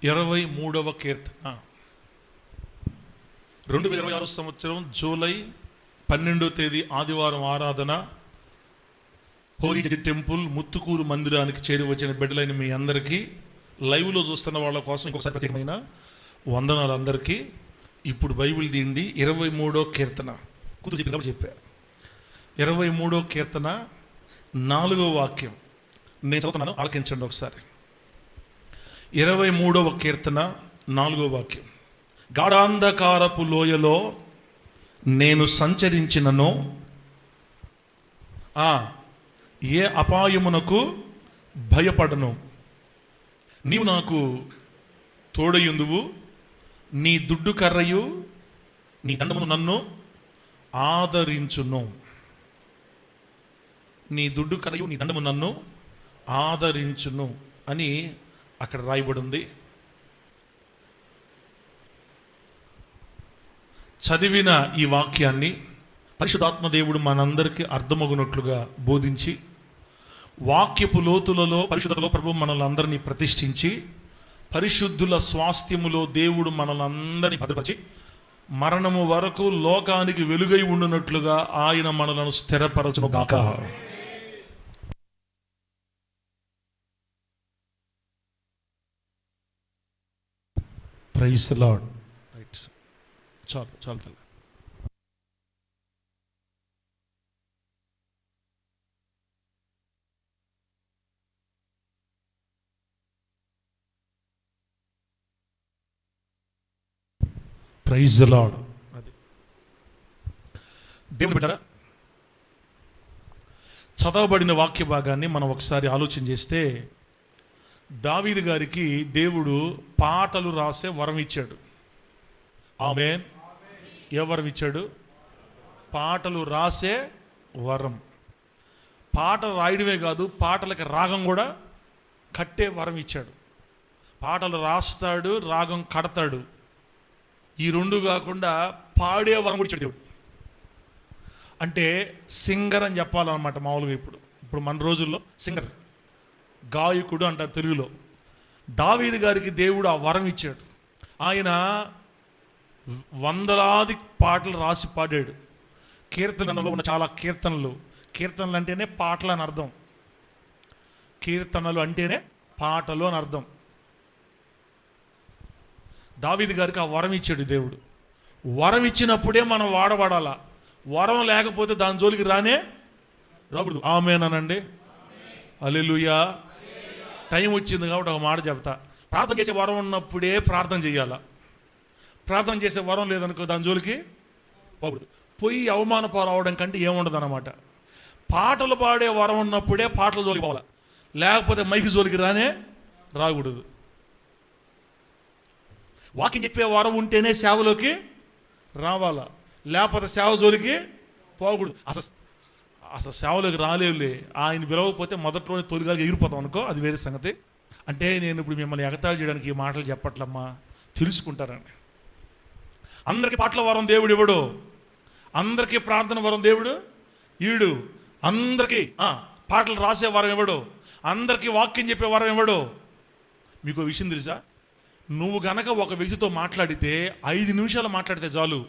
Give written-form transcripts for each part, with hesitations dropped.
23వ కీర్తన 2026 సంవత్సరం జూలై 12వ తేదీ ఆదివారం ఆరాధన హోలీ టెంపుల్ ముత్తుకూరు మందిరానికి చేరి వచ్చిన బిడ్డలైన మీ అందరికీ, లైవ్లో చూస్తున్న వాళ్ళ కోసం ఇంకొకసారి ప్రత్యేకమైన వందనాలు అందరికీ. ఇప్పుడు బైబిల్ తీయండి, 23వ కీర్తన కూతురు చెప్పా 23వ కీర్తన 4వ వాక్యం నేను చదువుతున్నాను, ఆలకించండి ఒకసారి. 23వ కీర్తన 4వ వాక్యం. గాఢాంధకారపు లోయలో నేను సంచరించినను ఏ అపాయమునకు భయపడను. నీవు నాకు తోడయుందువు, నీ దుడ్డు కర్రయు నీ దండమును నన్ను ఆదరించును. నీ దుడ్డు కర్రయు నీ దండము నన్ను ఆదరించును అని అక్కడ రాయబడి ఉంది. చదివిన ఈ వాక్యాన్ని పరిశుద్ధాత్మదేవుడు మనందరికీ అర్థమగునట్లుగా బోధించి, వాక్యపు లోతులలో పరిశుద్ధతలో ప్రభు మనల్ని అందరినీ ప్రతిష్ఠించి, పరిశుద్ధుల స్వాస్థ్యములో దేవుడు మనల్ని అందరినీ భద్రపరిచి, మరణము వరకు లోకానికి వెలుగై ఉండునట్లుగా ఆయన మనలను స్థిరపరచును గాక. Praise the lord. రైట్, చాలు తల్లి. Praise the lord. దేవుని బిడ్డలారా, చదవబడిన వాక్య భాగాన్ని మనం ఒకసారి ఆలోచన చేస్తే, దావీదు గారికి దేవుడు పాటలు రాసే వరం ఇచ్చాడు. ఆమేన్. ఏ వరం ఇచ్చాడు? పాటలు రాసే వరం. పాటలు రాయడమే కాదు, పాటలకి రాగం కూడా కట్టే వరం ఇచ్చాడు. పాటలు రాస్తాడు, రాగం కడతాడు. ఈ రెండు కాకుండా పాడే వరం కూడా ఇచ్చాడు దేవుడు. అంటే సింగర్ అని చెప్పాలన్నమాట. మామూలుగా ఇప్పుడు మన రోజుల్లో సింగర్, గాయకుడు అంటారు తెలుగులో. దావీదు గారికి దేవుడు ఆ వరం ఇచ్చాడు. ఆయన వందలాది పాటలు రాసి పాడాడు. కీర్తనలో ఉన్న చాలా కీర్తనలు అంటేనే పాటలు అని అర్థం. కీర్తనలు అంటేనే పాటలు అని అర్థం. దావీదు గారికి ఆ వరం ఇచ్చాడు దేవుడు. వరం ఇచ్చినప్పుడే మనం వాడబడాలా. వరం లేకపోతే దాని జోలికి రాకూడదు. ఆమేన్ అనండి. హల్లెలూయా. టైం వచ్చింది కాబట్టి ఒక మాట చెప్తా. ప్రార్థన చేసే వరం ఉన్నప్పుడే ప్రార్థన చేయాలా. ప్రార్థన చేసే వరం లేదనుకో దాని జోలికి పోకూడదు. పోయి అవమాన పాలవడం కంటే ఏముండదు అన్నమాట. పాటలు పాడే వరం ఉన్నప్పుడే పాటల జోలికి పోవాలా, లేకపోతే మైకి జోలికి రాకూడదు. వాక్యం చెప్పే వరం ఉంటేనే సేవలోకి రావాలా, లేకపోతే సేవ జోలికి పోకూడదు. అసలు సేవలోకి రాలేవులే. ఆయన పిలవకపోతే మొదటి రోజు తొలిగాలిగా ఎగిరిపోతాం అనుకో, అది వేరే సంగతి. అంటే నేను ఇప్పుడు మిమ్మల్ని ఎగతాళి చేయడానికి ఈ మాటలు చెప్పట్లమ్మా, తెలుసుకుంటారని. అందరికీ పాటల వరం దేవుడు ఇవ్వడు. అందరికీ ప్రార్థన వరం దేవుడు ఈడు. అందరికీ పాటలు రాసే వరం ఇవ్వడు. అందరికీ వాక్యం చెప్పే వరం ఇవ్వడు. మీకు విషయం తెలుసా? నువ్వు గనక ఒక వ్యక్తితో మాట్లాడితే 5 నిమిషాలు మాట్లాడితే చాలు,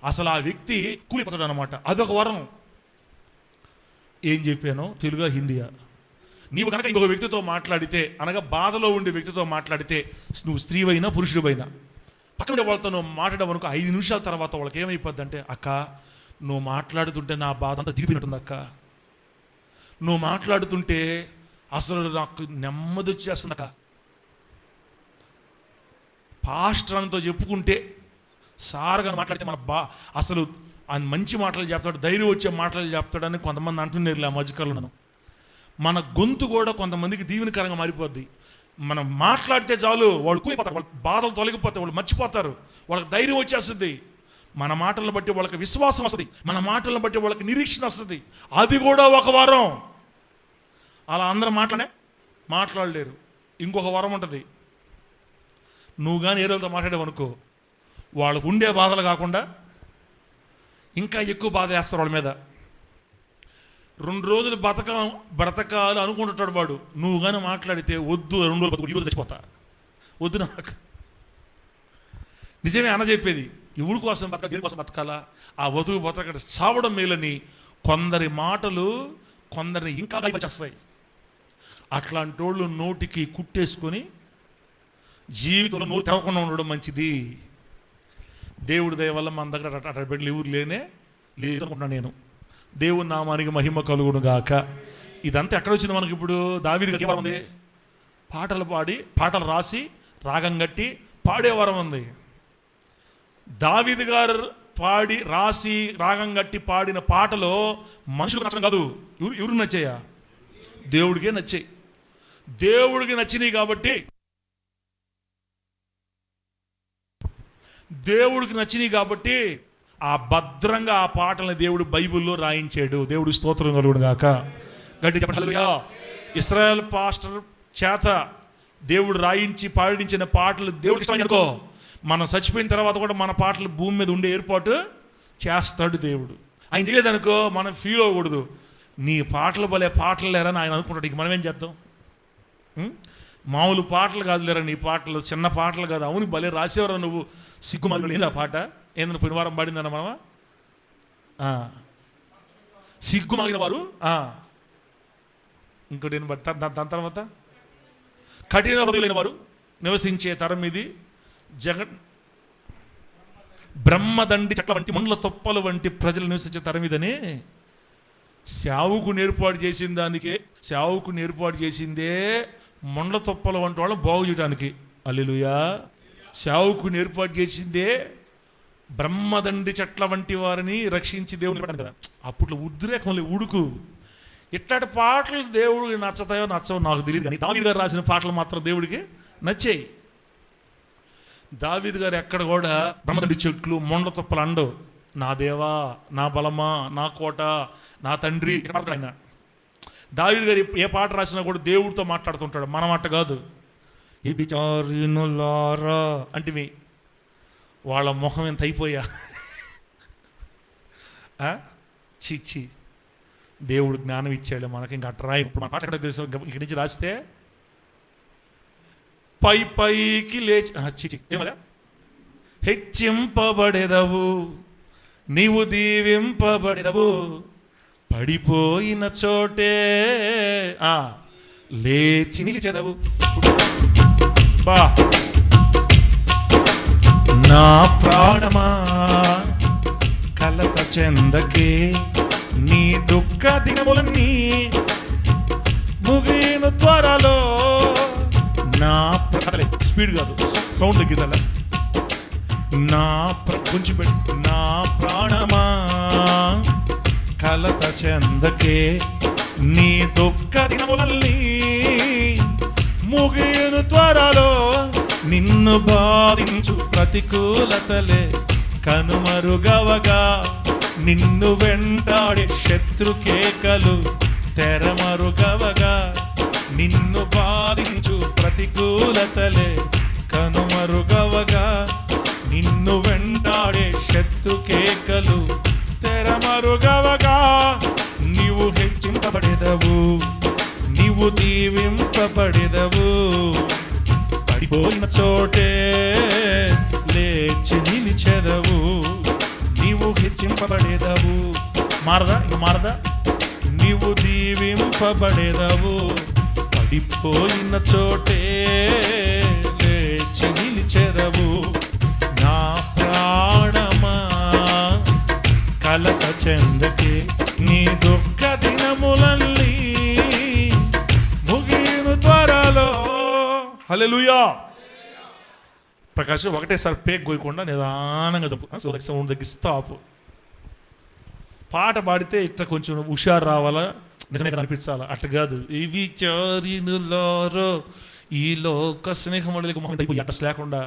అసలు ఆ వ్యక్తి కూలిపోతాడు అన్నమాట. అదొక వరం. ఏం చెప్పానో తెలుగా హిందీయా? నీవు కనుక ఇంకొక వ్యక్తితో మాట్లాడితే, అనగా బాధలో ఉండే వ్యక్తితో మాట్లాడితే, నువ్వు స్త్రీవైనా పురుషుడివైనా, పక్కన వాళ్ళతో నువ్వు మాట్లాడవనుకో 5 నిమిషాల తర్వాత వాళ్ళకి ఏమైపోద్ది అంటే, అక్క నువ్వు మాట్లాడుతుంటే నా బాధ అంతా దిగిపోయినట్టుంది అక్క, నువ్వు మాట్లాడుతుంటే అసలు నాకు నెమ్మది వచ్చేస్తుంది అక్క. పాస్టర్ అంతా చెప్పుకుంటే, సార్గా మాట్లాడితే మన అసలు ఆయన మంచి మాటలు చెప్తాడు, ధైర్యం వచ్చే మాటలు చెప్తాడని కొంతమంది అంటున్నారు. ఆ మధ్యకాలంలో మన గొంతు కూడా కొంతమందికి దీవెనకరంగా మారిపోద్ది. మనం మాట్లాడితే చాలు వాళ్ళు కూలిపోతారు, వాళ్ళ బాధలు తొలగిపోతాయి, వాళ్ళు మర్చిపోతారు, వాళ్ళకి ధైర్యం వచ్చేస్తుంది. మన మాటలను బట్టి వాళ్ళకి విశ్వాసం వస్తుంది, మన మాటలను బట్టి వాళ్ళకి నిరీక్షణ వస్తుంది. అది కూడా ఒక వరం. అలా అందరూ మాట్లాడలేరు. ఇంకొక వరం ఉంటుంది. నువ్వు కానీ ఏ రోజుతో మాట్లాడేవనుకో, వాళ్ళకు ఉండే బాధలు కాకుండా ఇంకా ఎక్కువ బాధ వేస్తారు వాళ్ళ మీద. 2 రోజులు బ్రతకాలు అనుకుంటుంటాడు వాడు. నువ్వు కానీ మాట్లాడితే వద్దు 2 రోజులు బతుకు, ఈరోజు చచ్చిపోతా, వద్దు నాకు. నిజమే అన్న చెప్పేది, ఎవరి కోసం బతకాలి, దేని కోసం బతకాలా, ఆ బతకడ చావడం మేలని కొందరి మాటలు కొందరిని ఇంకా చేస్తాయి. అట్లాంటి వాళ్ళు నోటికి కుట్టేసుకొని జీవితంలో నోరు తెరవకుండా ఉండడం మంచిది. దేవుడి దయ వల్ల మన దగ్గర అట్లా బిడ్డలు ఎవరు లేదు అనుకుంటున్నాను నేను. దేవుని నామానికి మహిమ కలుగును గాక. ఇదంతా ఎక్కడ వచ్చింది మనకి? ఇప్పుడు దావీదు గారికి వరం ఉంది, పాటలు పాడి పాటలు రాసి రాగం కట్టి పాడే వరం ఉంది. దావీదు గారు పాడి రాసి రాగం కట్టి పాడిన పాటలో మనుషులకు నచ్చడం కాదు, ఎవరికి నచ్చాయా? దేవుడికే నచ్చాయి. దేవుడికి నచ్చినాయి కాబట్టి ఆ భద్రంగా ఆ పాటలను దేవుడు బైబిల్లో రాయించాడు. దేవుడు స్తోత్రం కలుగును గాక. గట్టి చెప్పండి హల్లెలూయా. ఇశ్రాయేల్ పాస్టర్ చేత దేవుడు రాయించి పాడించిన పాటలు దేవుడికి ఇష్టం అనుకో, మనం చచ్చిపోయిన తర్వాత కూడా మన పాటలు భూమి మీద ఉండే ఏర్పాటు చేస్తాడు దేవుడు. ఆయన చేయలేదనుకో మనం ఫీల్ అవ్వకూడదు, నీ పాటలు భలే పాటలు లేరా అని ఆయన అనుకుంటాడు. ఇక మనం ఏం చేద్దాం? మామూలు పాటలు కాదు లేరా నీ పాటలు, చిన్న పాటలు కాదు. అవును భలే రాసేవారా నువ్వు, సిగ్గుమాలి లేదు ఆ పాట. ఏందని పోయిన వారం పాడిందన్న మనమా? సిగ్గుమాగిన వారు. ఇంకోటి ఏం పడతారు దాని తర్వాత? కఠిన హృదయులైన వారు నివసించే తరం ఇది. బ్రహ్మదండి చెట్ల వంటి మండల తొప్పల వంటి ప్రజలు నివసించే తరం ఇదని సేవకుని ఏర్పాటు చేసిన దానికే, సేవకుని ఏర్పాటు చేసిందే మండల తొప్పల వంటి వాళ్ళని బాగు చేయడానికి. హల్లెలూయా. సేవకుని ఏర్పాటు చేసిందే బ్రహ్మదండి చెట్ల వంటి వారిని రక్షించి దేవుని కదా. అప్పట్లో ఉద్రేకం ఉడుకు. ఇట్లాంటి పాటలు దేవుడికి నచ్చతాయో నచ్చవో నాకు తెలియదు, కానీ దావీదు గారు రాసిన పాటలు మాత్రం దేవుడికి నచ్చాయి. దావీదు గారు ఎక్కడ కూడా బ్రహ్మదండి చెట్లు మొండ తొప్పలు అండవు. నా దేవా, నా బలమా, నా కోట, నా తండ్రి ఆయన. దావీదు గారు ఏ పాట రాసినా కూడా దేవుడితో మాట్లాడుతుంటాడు, మన మాట కాదు. ఈ బిచారినులారా అంటే వాళ్ళ మొహం ఎంత అయిపోయా. చీచి, దేవుడు జ్ఞానం ఇచ్చాడు మనకి. ఇంకా అట్రా ఇప్పుడు మన పాట ఎక్కడ తెలుసు? ఇక్కడి నుంచి రాస్తే పైకి లేచి చీచి ఏమదా, హెచ్చింపబడేదవు నీవు దీవింపబడేదవు, పడిపోయిన చోటే లేచి నిలిచెదవు. బా నా ప్రాణమా కలత చెందకే, నీ దుఃఖ దినములన్నీ ముగిన త్వరలో. నా స్పీడ్ కాదు, సౌండ్ తగ్గిదల. కొంచెం పెట్టి. నా ప్రాణమా కలత చెందకే, నీ దుఃఖ దినములన్నీ ముగిన త్వరలో. నిన్ను బాధించు ప్రతికూలతలే కనుమరుగవగా, నిన్ను వెంటాడే శత్రుకేకలు తెరమరుగవగా. నిన్ను బాధించు ప్రతికూలతలే కనుమరుగవగా, నిన్ను వెంటాడే శత్రుకేకలు తెరమరుగవగా. నీవు హెచ్చింపబడేదవు, నీవు దీవింపబడేదవు, పడిపోయిన చోటే లేచి నిలిచెదవు. నీవు హెచ్చింపబడేదవు, మారదా? ఇంక మారదా? నీవు దీవింపబడేదవు, పడిపోయిన చోటే లేచి నిలిచెదవు. నా ప్రాణమా కలత చెందకే, నీ దుఃఖ దినములన్నీ ముగిను త్వరలో. హల్లెలూయా. ప్రకాశం ఒకటేసారి పేక్ కోయకుండా నిదానంగా చెప్పు, సౌండ్ తగ్గిస్తా ఆపు. పాట పాడితే ఇట్లా కొంచెం హుషారు రావాలా, నిజమే అనిపించాలా, అట్లా కాదు. ఇవి చారినులారో ఈ లోక స్నేహములకు మొహం అయిపోయి అట్లా లేకుండా.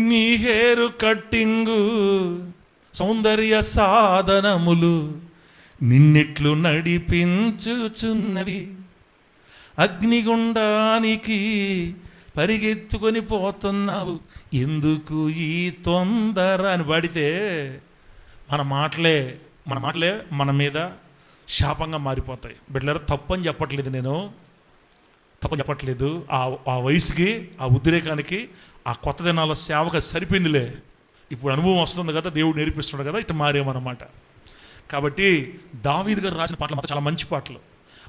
నీ హేరు కట్టింగు సౌందర్య సాధనములు నిన్నెట్లు నడిపించుచున్నవి, అగ్నిగుండానికి పరిగెత్తుకొని పోతున్నావు, ఎందుకు ఈ తొందర అని పాడితే మన మాటలే మన మీద శాపంగా మారిపోతాయి. బిడ్డలారా, తప్పని చెప్పట్లేదు నేను, తప్పని చెప్పట్లేదు. ఆ వయసుకి, ఆ ఉద్రేకానికి, ఆ కొత్త దినాల సేవకు సరిపోయిందిలే. ఇప్పుడు అనుభవం వస్తుంది కదా, దేవుడు నేర్పిస్తున్నాడు కదా, ఇట్లా మారేమన్నమాట. కాబట్టి దావీదు గారు రాసిన పాటలు మాత్రం చాలా మంచి పాటలు.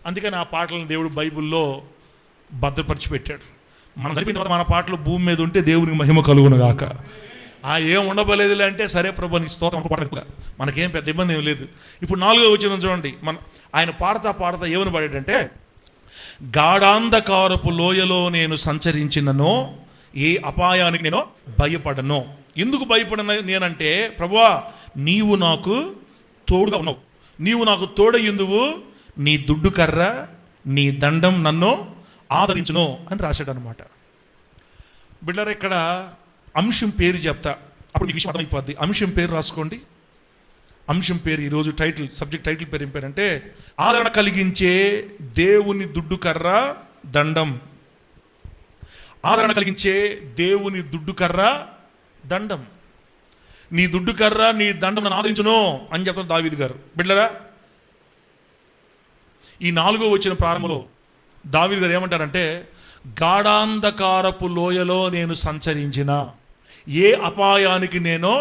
అందుకని ఆ పాటలను దేవుడు బైబిల్లో భద్రపరిచి పెట్టాడు. మనం చనిపోయిన తర్వాత మన పాటలు భూమి మీద ఉంటే దేవునికి మహిమ కలుగును గాక. ఏం ఉండబోలేదులే అంటే సరే ప్రభు నీకు స్తోత్రం పాట, మనకేం పెద్ద ఇబ్బంది ఏం లేదు. ఇప్పుడు 4వ వచనం చూడండి. ఆయన పాడతా ఏమని పాడాడంటే, గాఢాంధకారపు లోయలో నేను సంచరించిననో ఏ అపాయానికి నేను భయపడను. ఎందుకు భయపడను నేనంటే, ప్రభువా నీవు నాకు తోడుగా ఉన్నావు, నీవు నాకు తోడయ్యుందువు, నీ దుడ్డు కర్ర నీ దండం నన్ను ఆదరించును అని రాశాడు అనమాట. బిడ్డరా, ఇక్కడ అంశం పేరు చెప్తా, అప్పుడు ఈ విషయం అర్థమైపోద్ది. అంశం పేరు రాసుకోండి. అంశం పేరు ఈరోజు టైటిల్, సబ్జెక్ట్ టైటిల్ పేరు ఏం పేరంటే, ఆదరణ కలిగించే దేవుని దుడ్డు కర్ర దండం. ఆదరణ కలిగించే దేవుని దుడ్డు కర్ర దండం. నీ దుడ్డు కర్ర నీ దండం నన్ను ఆదరించును అని చెప్తాను దావీదు గారు. బిడ్డరా, ఈ 4వ వచనం ప్రారంభంలో దావీదు గారు ఏమంటారంటే, గాఢాంధకారపు లోయలో నేను సంచరించిన ఏ అపాయానికి నేను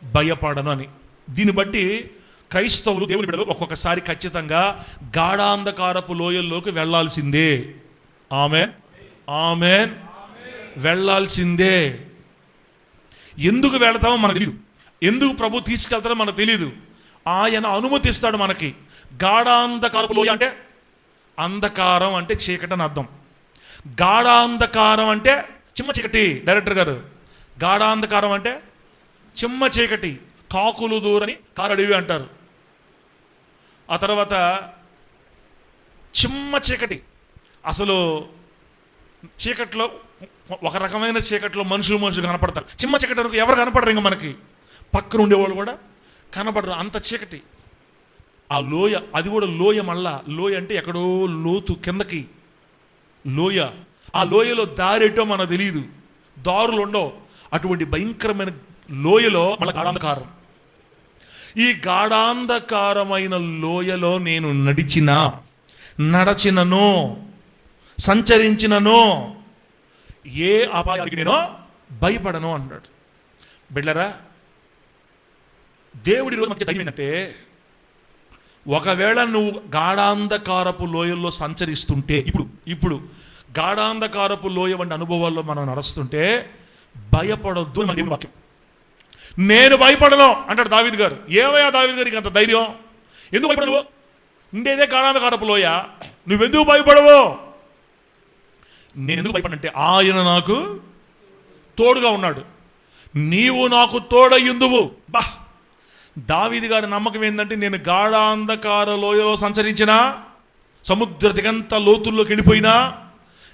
భయపడను అని. దీన్ని బట్టి క్రైస్తవులు, దేవుని బిడ్డలు ఒక్కొక్కసారి ఖచ్చితంగా గాఢాంధకారపు లోయల్లోకి వెళ్ళాల్సిందే. ఆమేన్, ఆమేన్. వెళ్ళాల్సిందే. ఎందుకు వెళతామో మనకు తెలియదు, ఎందుకు ప్రభు తీసుకెళ్తారో మనకు తెలియదు. ఆయన అనుమతిస్తాడు మనకి. గాఢాంధకారపు లోయ అంటే అంధకారం అంటే చీకటి అని అర్థం. గాఢాంధకారం అంటే చిమ్మ చీకటి. డైరెక్టర్ గారు, గాఢాంధకారం అంటే చిమ్మ చీకటి, కాకులు దూరని కారడివి అంటారు. ఆ తర్వాత చిమ్మ చీకటి, అసలు చీకట్లో ఒక రకమైన చీకట్లో మనుషులు కనపడతారు. చిమ్మ చీకటి ఎవరు కనపడరు, ఇంకా మనకి పక్కన ఉండేవాళ్ళు కూడా కనపడరు, అంత చీకటి. ఆ లోయ, అది కూడా లోయ. మళ్ళా లోయ అంటే ఎక్కడో లోతు కిందకి లోయ. ఆ లోయలో దారేటో మనకు తెలియదు, దారులు ఉండవు. అటువంటి భయంకరమైన లోయలో మళ్ళీ గాఢాంధకారం. ఈ గాఢాంధకారమైన లోయలో నేను నడచినను సంచరించినను ఏ అపాయానికి నేను భయపడను అన్నాడు. బిడ్డరా, దేవుడి రోజు మనకి ధైర్యం ఏంటంటే, ఒకవేళ నువ్వు గాఢాంధకారపు లోయల్లో సంచరిస్తుంటే, ఇప్పుడు గాఢాంధకారపు లోయ వంటి అనుభవాల్లో మనం నడుస్తుంటే భయపడొద్దు అని మన వాక్యం. నేను భయపడను అంటాడు దావీదు గారు. ఏవయ్యా దావీదు గారికి అంత ధైర్యం? ఎందుకు భయపడవు? ఉండేదే గాఢాంధకారపు లోయ, నువ్వెందుకు భయపడవు? నేను ఎందుకు భయపడంటే, ఆయన నాకు తోడుగా ఉన్నాడు. నీవు నాకు తోడయ్యుందువు. బా, దావీదు గారి నమ్మకం ఏంటంటే, నేను గాఢాంధకార లోయలో సంచరించినా, సముద్ర దిగంత లోతుల్లోకి వెళ్ళిపోయినా,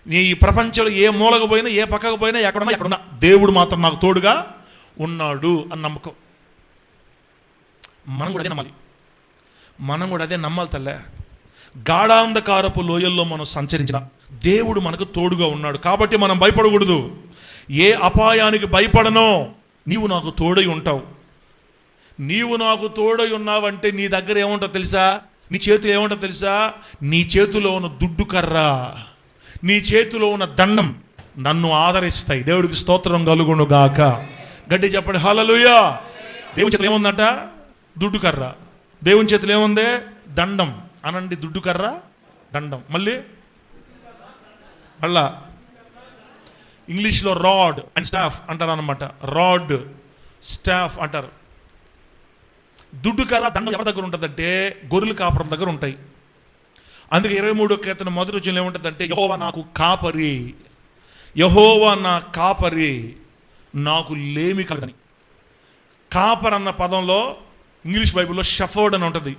నీ ఈ ప్రపంచంలో ఏ మూలకు పోయినా, ఏ పక్కకు పోయినా, ఎక్కడున్నా దేవుడు మాత్రం నాకు తోడుగా ఉన్నాడు అని నమ్మకం. మనం కూడా అదే నమ్మాలి తల్లే. గాఢాంధకారపు లోయల్లో మనం సంచరించిన దేవుడు మనకు తోడుగా ఉన్నాడు కాబట్టి మనం భయపడకూడదు. ఏ అపాయానికి భయపడనో, నీవు నాకు తోడై ఉంటావు. నీవు నాకు తోడై ఉన్నావంటే నీ దగ్గర ఏముంటుందో తెలుసా? నీ చేతిలో ఏముంటుందో తెలుసా? నీ చేతిలో ఉన్న దుడ్డు కర్ర, నీ చేతిలో ఉన్న దండం నన్ను ఆదరిస్తాయి. దేవుడికి స్తోత్రం కలుగును గాక. గట్టి చెప్పండి హల్లెలూయా. దేవుని చేతిలో ఏముందంట? దుడ్డు కర్ర. దేవుని చేతిలో ఏముంది? దండం అనండి. దుడ్డు కర్ర, దండం. మళ్ళీ ఇంగ్లీష్లో రాడ్ అండ్ స్టాఫ్ అంటారు అన్నమాట. రాడ్, స్టాఫ్ అంటారు. దుడ్డు కర్ర, దండం ఎవరి దగ్గర ఉంటుందంటే గొర్రెల కాపురం దగ్గర ఉంటాయి. అందుకే 23వ కీర్తన మొదటి వచనంలో ఏముంటుందంటే, యెహోవా నాకు కాపరి, యెహోవా నా కాపరి, నాకు లేమి కలగని. కాపర్ అన్న పదంలో ఇంగ్లీష్ బైబిల్లో షఫర్డ్ అని ఉంటుంది.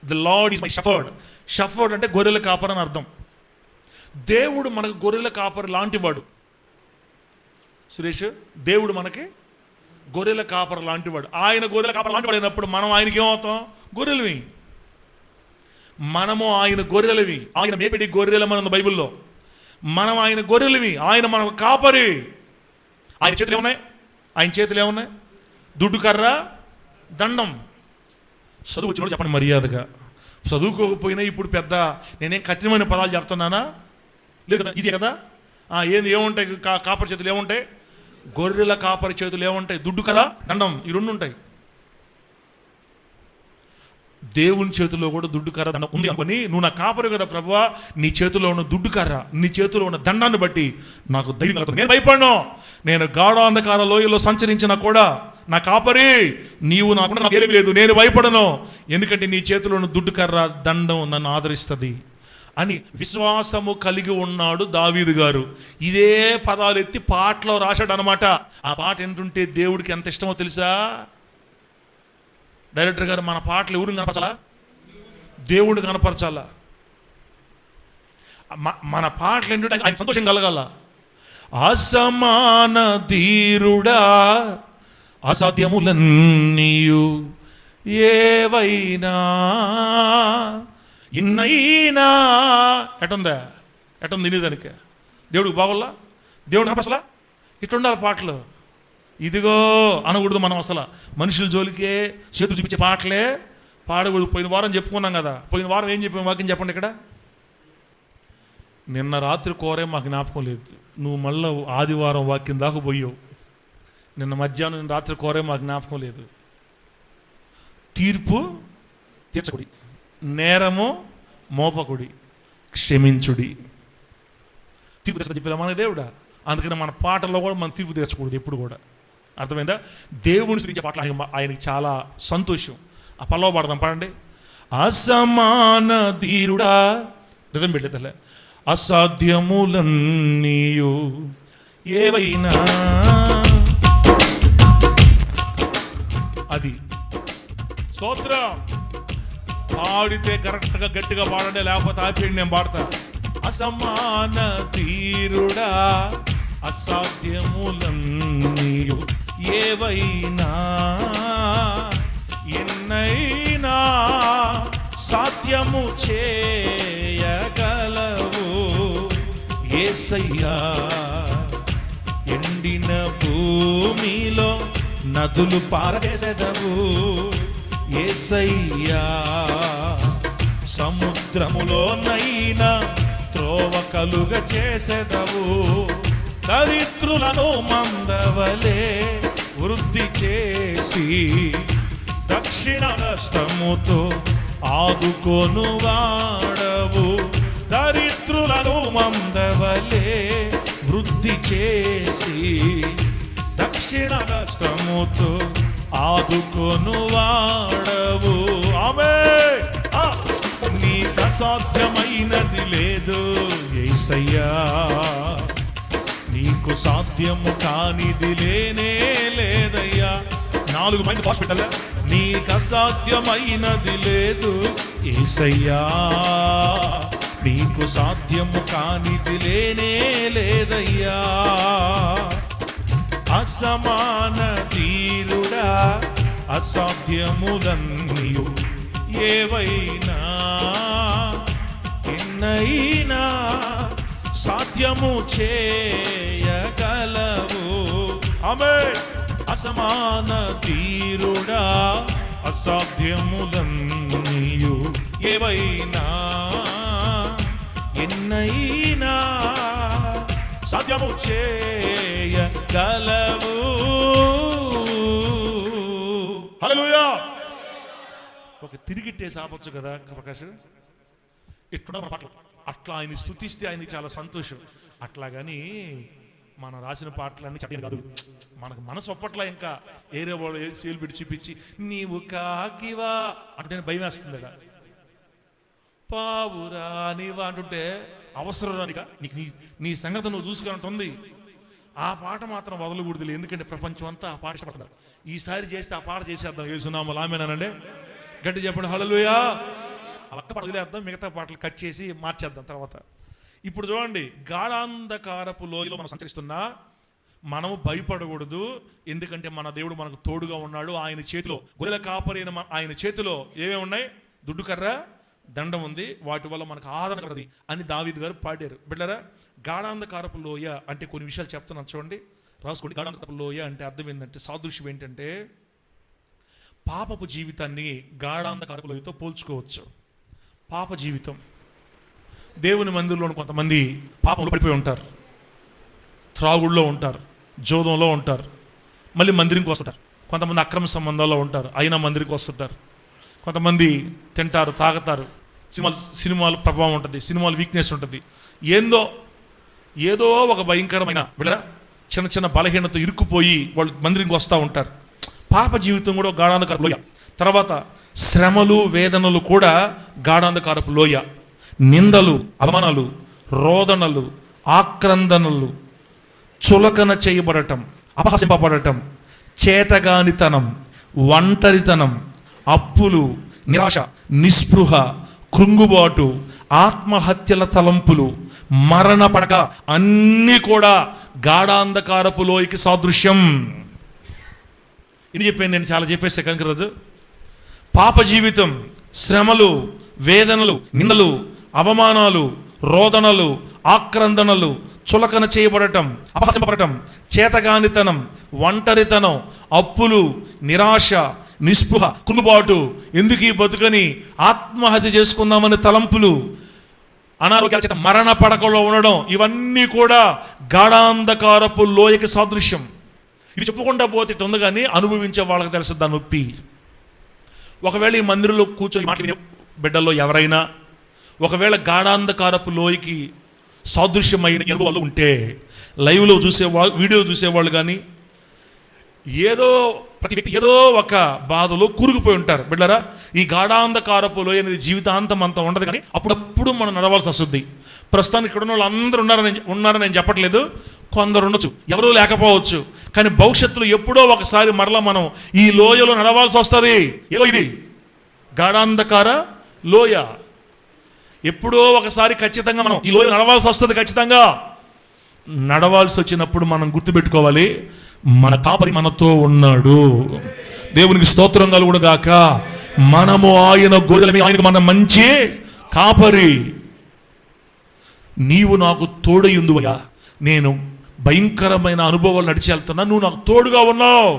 The lord is my Shepherd. Shepherd అంటే గొర్రెల కాపర్ అని అర్థం. దేవుడు మనకు గొర్రెల కాపరి లాంటివాడు. సురేష్, దేవుడు మనకి గొర్రెల కాపరి లాంటివాడు. ఆయన గొర్రెల కాపరి లాంటివాడు అయినప్పుడు మనం ఆయనకి ఏమవుతాం? గొర్రెలవి. మనము ఆయన గొర్రెలవి. ఆయన మేపిడి గొర్రెల మన బైబిల్లో. మనం ఆయన గొర్రెలవి, ఆయన మన కాపరి. ఆయన చేతులు ఏమున్నాయి? ఆయన చేతులు ఏమున్నాయి? దుడ్డు కర్ర, దండం. చదువు వచ్చినప్పుడు చెప్పండి మర్యాదగా. చదువుకోకపోయినా ఇప్పుడు పెద్ద నేనేం కఠినమైన పదాలు చెప్తున్నానా? లేదు కదా, ఈజీ కదా. ఏముంటాయి కాపరి చేతులు ఏముంటాయి? గొర్రెల కాపరి చేతులు ఏముంటాయి? దుడ్డు కర్ర, దండం, ఈ రెండు ఉంటాయి. దేవుని చేతిలో కూడా దుడ్డు కర్ర, దండం ఉంది అనుకొని నువ్వు నా కాపరి కదా ప్రభువా, నీ చేతిలో ఉన్న దుడ్డు కర్ర, నీ చేతిలో ఉన్న దండాన్ని బట్టి నాకు ధైర్యం కలుగుతుంది. నేను భయపడను. నేను గాఢాంధకార లోయలో సంచరించినా కూడా నా కాపరి నీవు నాకు ఏమీ లేదు, నేను భయపడను, ఎందుకంటే నీ చేతిలో ఉన్న దుడ్డు కర్ర, దండం నన్ను ఆదరిస్తుంది అని విశ్వాసము కలిగి ఉన్నాడు దావీదు గారు. ఇదే పదాలు ఎత్తి పాటలో రాశాడు అనమాట. ఆ పాట ఏంటుంటే దేవుడికి ఎంత ఇష్టమో తెలుసా? డైరెక్టర్ గారు మన పాటలు ఎవరిని కనపరచాలా? దేవుడిని కనపరచాలా. మన పాటలు ఏంటంటే ఆయన సంతోషం కలగాల. అసమాన ధీరుడా అసాధ్యములన్నీయు ఏవైనా ఇన్నైనా ఎట్టుంది తినేదానికి? దేవుడికి బాగోల్లా? దేవుడు కనపరచలా? ఇట్లుండాలి పాటలు. ఇదిగో అనకూడదు మనం. అసలు మనుషుల జోలికే చేతులు చూపించే పాటలే పాడకూడదు. పోయిన వారం చెప్పుకున్నాం కదా. పోయిన వారం ఏం చెప్పాం? వాక్యం చెప్పండి ఇక్కడ. నిన్న రాత్రి కోరే మాకు జ్ఞాపకం లేదు. నువ్వు మళ్ళీ ఆదివారం వాక్యం దాకా పోయావు. నిన్న మధ్యాహ్నం, నిన్న రాత్రి కోరే మాకు జ్ఞాపకం లేదు. తీర్పు తీర్చకుడి, నేరము మోపకుడి, క్షమించుడి. తీర్పు తీర్చ చెప్పారా మన దేవుడా? అందుకని మన పాటల్లో కూడా మనం తీర్పు తీర్చకూడదు ఎప్పుడు కూడా. అర్థమైందా? దేవుని స్తుతించే పాటలు ఆయనకి చాలా సంతోషం. ఆ పల్లవ పాడదాం, పాడండి. అసమాన ధీరుడా, నిజం పెట్టేదలే, అసాధ్యములన్నీయు ఏవైనా. అది స్తోత్రం. పాడితే కరెక్ట్గా గట్టిగా పాడండి, లేకపోతే ఆపేయండి, నేను పాడతా. అసమాన ధీరుడా అసాధ్యములన్నీయు ఏవైనా ఎన్నైనా సాధ్యము చేయగలవు యేసయ్యా. ఎండిన భూమిలో నదులు పారవేసెదవు యేసయ్యా. సముద్రములోనైనా త్రోవ కలుగ చేసెదవు. దరిద్రులను మందవలే వృద్ధి చేసి దక్షిణ హస్తముతో ఆదుకొను వాడవు. దరిద్రులను మందవలే వృద్ధి చేసి దక్షిణ హస్తముతో ఆదుకొను వాడవు. ఆమేన్. నీకు అసాధ్యమైనది లేదు యేసయ్యా, నీకు సాధ్యము కానిది లేనే లేదయ్యా. 4 మైండ్ ఫాస్ట్ పెట్టాలా? నీకు అసాధ్యమైనది లేదు యేసయ్యా, నీకు సాధ్యము కానిది లేనే లేదయ్యా. అసమాన ధీరుడా అసాధ్యములన్నీయు ఏవైనా ఎన్నైనా సాధ్యము చేయగలవు. ఆమేన్. అసమాన ధీరుడా అసాధ్యములన్నీయు ఏవైనా ఎన్నైనా సాధ్యము చేయగలవు. హల్లెలూయా. ఒక తిరిగిట్టేసి ఆపొచ్చు కదా ప్రకాష్. ఇట్లా మన పాటలు అట్లా ఆయన స్తుతిస్తే ఆయనకి చాలా సంతోషం. అట్లాగని మనం రాసిన పాటలన్నీ చెప్పాను కాదు, మనకు మనసు ఒప్పట్లా. ఇంకా ఏరే వాళ్ళు సేలు పెట్టి చూపించి నీవు కాకివా అంటే భయం వేస్తుంది కదా. పావురా నీవా అంటుంటే అవసరం రానిక నీకు నీ సంగతి నువ్వు చూసుకున్నట్టుంది. ఆ పాట మాత్రం వదలకూడదు, ఎందుకంటే ప్రపంచం అంతా ఆ పాట ఇష్టపడతారు. ఈసారి చేస్తే ఆ పాట చేసేద్దాం. యేసునామములో ఆమేనండి. గట్టి చెప్పండి హల్లెలూయా. ఆ ఒక్క పాట వదిలేద్దాం, మిగతా పాటలు కట్ చేసి మార్చేద్దాం తర్వాత. ఇప్పుడు చూడండి, గాఢాంధకారపు లోయలో మనం సంచరిస్తున్నా మనము భయపడకూడదు, ఎందుకంటే మన దేవుడు మనకు తోడుగా ఉన్నాడు. ఆయన చేతిలో గొర్రెల కాపరైన ఆయన చేతిలో ఏమేమి ఉన్నాయి? దుడ్డు కర్ర, దండం ఉంది, వాటి వల్ల మనకు ఆదరణ కలది అని దావీదు గారు పాడారు. బిడ్డలారా, గాఢాంధకారపు లోయ అంటే కొన్ని విషయాలు చెప్తున్నాను చూడండి, రాసుకోండి. గాఢాంధకారపు లోయ అంటే అర్థం ఏంటంటే, సాదృశ్యం ఏంటంటే పాపపు జీవితాన్ని గాఢాంధకారపు లోయతో పోల్చుకోవచ్చు. పాప జీవితం, దేవుని మందిరంలో కొంతమంది పాపంలో పడిపోయి ఉంటారు, త్రాగుళ్ళలో ఉంటారు, జోదంలో ఉంటారు, మళ్ళీ మందిరంకి వస్తుంటారు. కొంతమంది అక్రమ సంబంధాల్లో ఉంటారు, అయినా మందిరికి వస్తుంటారు. కొంతమంది తింటారు, తాగుతారు, సినిమాల ప్రభావం ఉంటుంది, సినిమాల వీక్నెస్ ఉంటుంది. ఏదో ఒక భయంకరమైన చిన్న చిన్న బలహీనత ఇరుక్కుపోయి వాళ్ళు మందిరంకి వస్తూ ఉంటారు. పాప జీవితం కూడా గాఢాంధకారపు లోయ. తర్వాత శ్రమలు, వేదనలు కూడా గాఢాంధకారపు లోయ. నిందలు, అవమానాలు, రోదనలు, ఆక్రందనలు, చులకన చేయబడటం, అపహసింపబడటం, చేతగానితనం, ఒంటరితనం, అప్పులు, నిరాశ, నిస్పృహ, కృంగుబాటు, ఆత్మహత్యల తలంపులు, మరణ పడక అన్నీ కూడా గాఢాంధకారపు లోయకి సాదృశ్యం. ఇది చెప్పాను నేను, చాలా చెప్పేసా కనుకరాజు. పాప జీవితం, శ్రమలు, వేదనలు, నిందలు, అవమానాలు, రోదనలు, ఆక్రందనలు, చులకన చేయబడటం, అపహసింపబడటం, చేతగానితనం, ఒంటరితనం, అప్పులు, నిరాశ, నిస్పృహ, కృంగుబాటు, ఎందుకు ఈ బతుకని ఆత్మహత్య చేసుకుందామని తలంపులు, అనారోగ్యాల చేత మరణ పడకలో ఉండడం, ఇవన్నీ కూడా గాఢాంధకారపు లోయకి సాదృశ్యం. ఇది చెప్పుకుంటా పోతే ఇట్లా ఉంది, కానీ అనుభవించే వాళ్ళకి తెలుసు దాని నొప్పి. ఒకవేళ ఈ మందిరంలో కూర్చొని మాట్లాడిన బిడ్డల్లో ఎవరైనా ఒకవేళ గాఢాంధకారపు లోయకి సాదృశ్యమైన అనుభవాలు ఉంటే, లైవ్లో చూసేవాళ్ళు, వీడియోలో చూసేవాళ్ళు కానీ ప్రతి వ్యక్తి ఏదో ఒక బాధలో కూరుకుపోయి ఉంటారు. బిడ్డరా, ఈ గాఢాంధకారపు లోయ అనేది జీవితాంతం అంతా ఉండదు, కానీ అప్పుడప్పుడు మనం నడవాల్సి వస్తుంది. ప్రస్తుతానికి ఇక్కడ ఉన్న వాళ్ళు అందరూ ఉన్నారని నేను చెప్పట్లేదు, కొందరు ఉండొచ్చు, ఎవరూ లేకపోవచ్చు, కానీ భవిష్యత్తులో ఎప్పుడో ఒకసారి మరలా మనం ఈ లోయలో నడవాల్సి వస్తుంది. ఇది గాఢాంధకార లోయ. ఎప్పుడో ఒకసారి ఖచ్చితంగా మనం ఈ లోయ నడవాల్సి వస్తుంది. ఖచ్చితంగా నడవాల్సి వచ్చినప్పుడు మనం గుర్తుపెట్టుకోవాలి, మన కాపరి మనతో ఉన్నాడు. దేవునికి స్తోత్రం కలుగును గాక. మనము ఆయన గొర్రెలమే, ఆయనకు మన మంచి కాపరి. నీవు నాకు తోడయుందువయ్యా, నేను భయంకరమైన అనుభవాలు నడిచి వెళ్తున్నా, నువ్వు నాకు తోడుగా ఉన్నావు,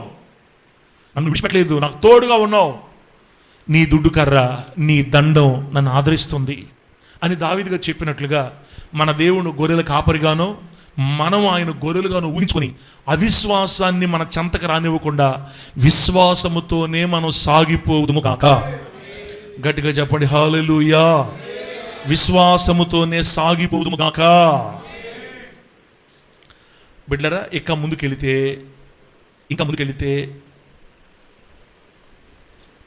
నన్ను విడిచిపెట్టలేదు, నాకు తోడుగా ఉన్నావు. నీ దుడ్డు కర్ర, నీ దండం నన్ను ఆదరిస్తుంది అని దావీదుగా చెప్పినట్లుగా మన దేవుని గొర్రెల కాపరిగానో మనం ఆయన గొర్రెలుగాను ఊహించుకొని అవిశ్వాసాన్ని మన చెంతకు రానివ్వకుండా విశ్వాసముతోనే మనం సాగిపోదుము కాక. గట్టిగా చెప్పండి హల్లెలూయా. విశ్వాసముతోనే సాగిపోదుము కాక. బిడ్డరా, ఇంకా ముందుకెళితే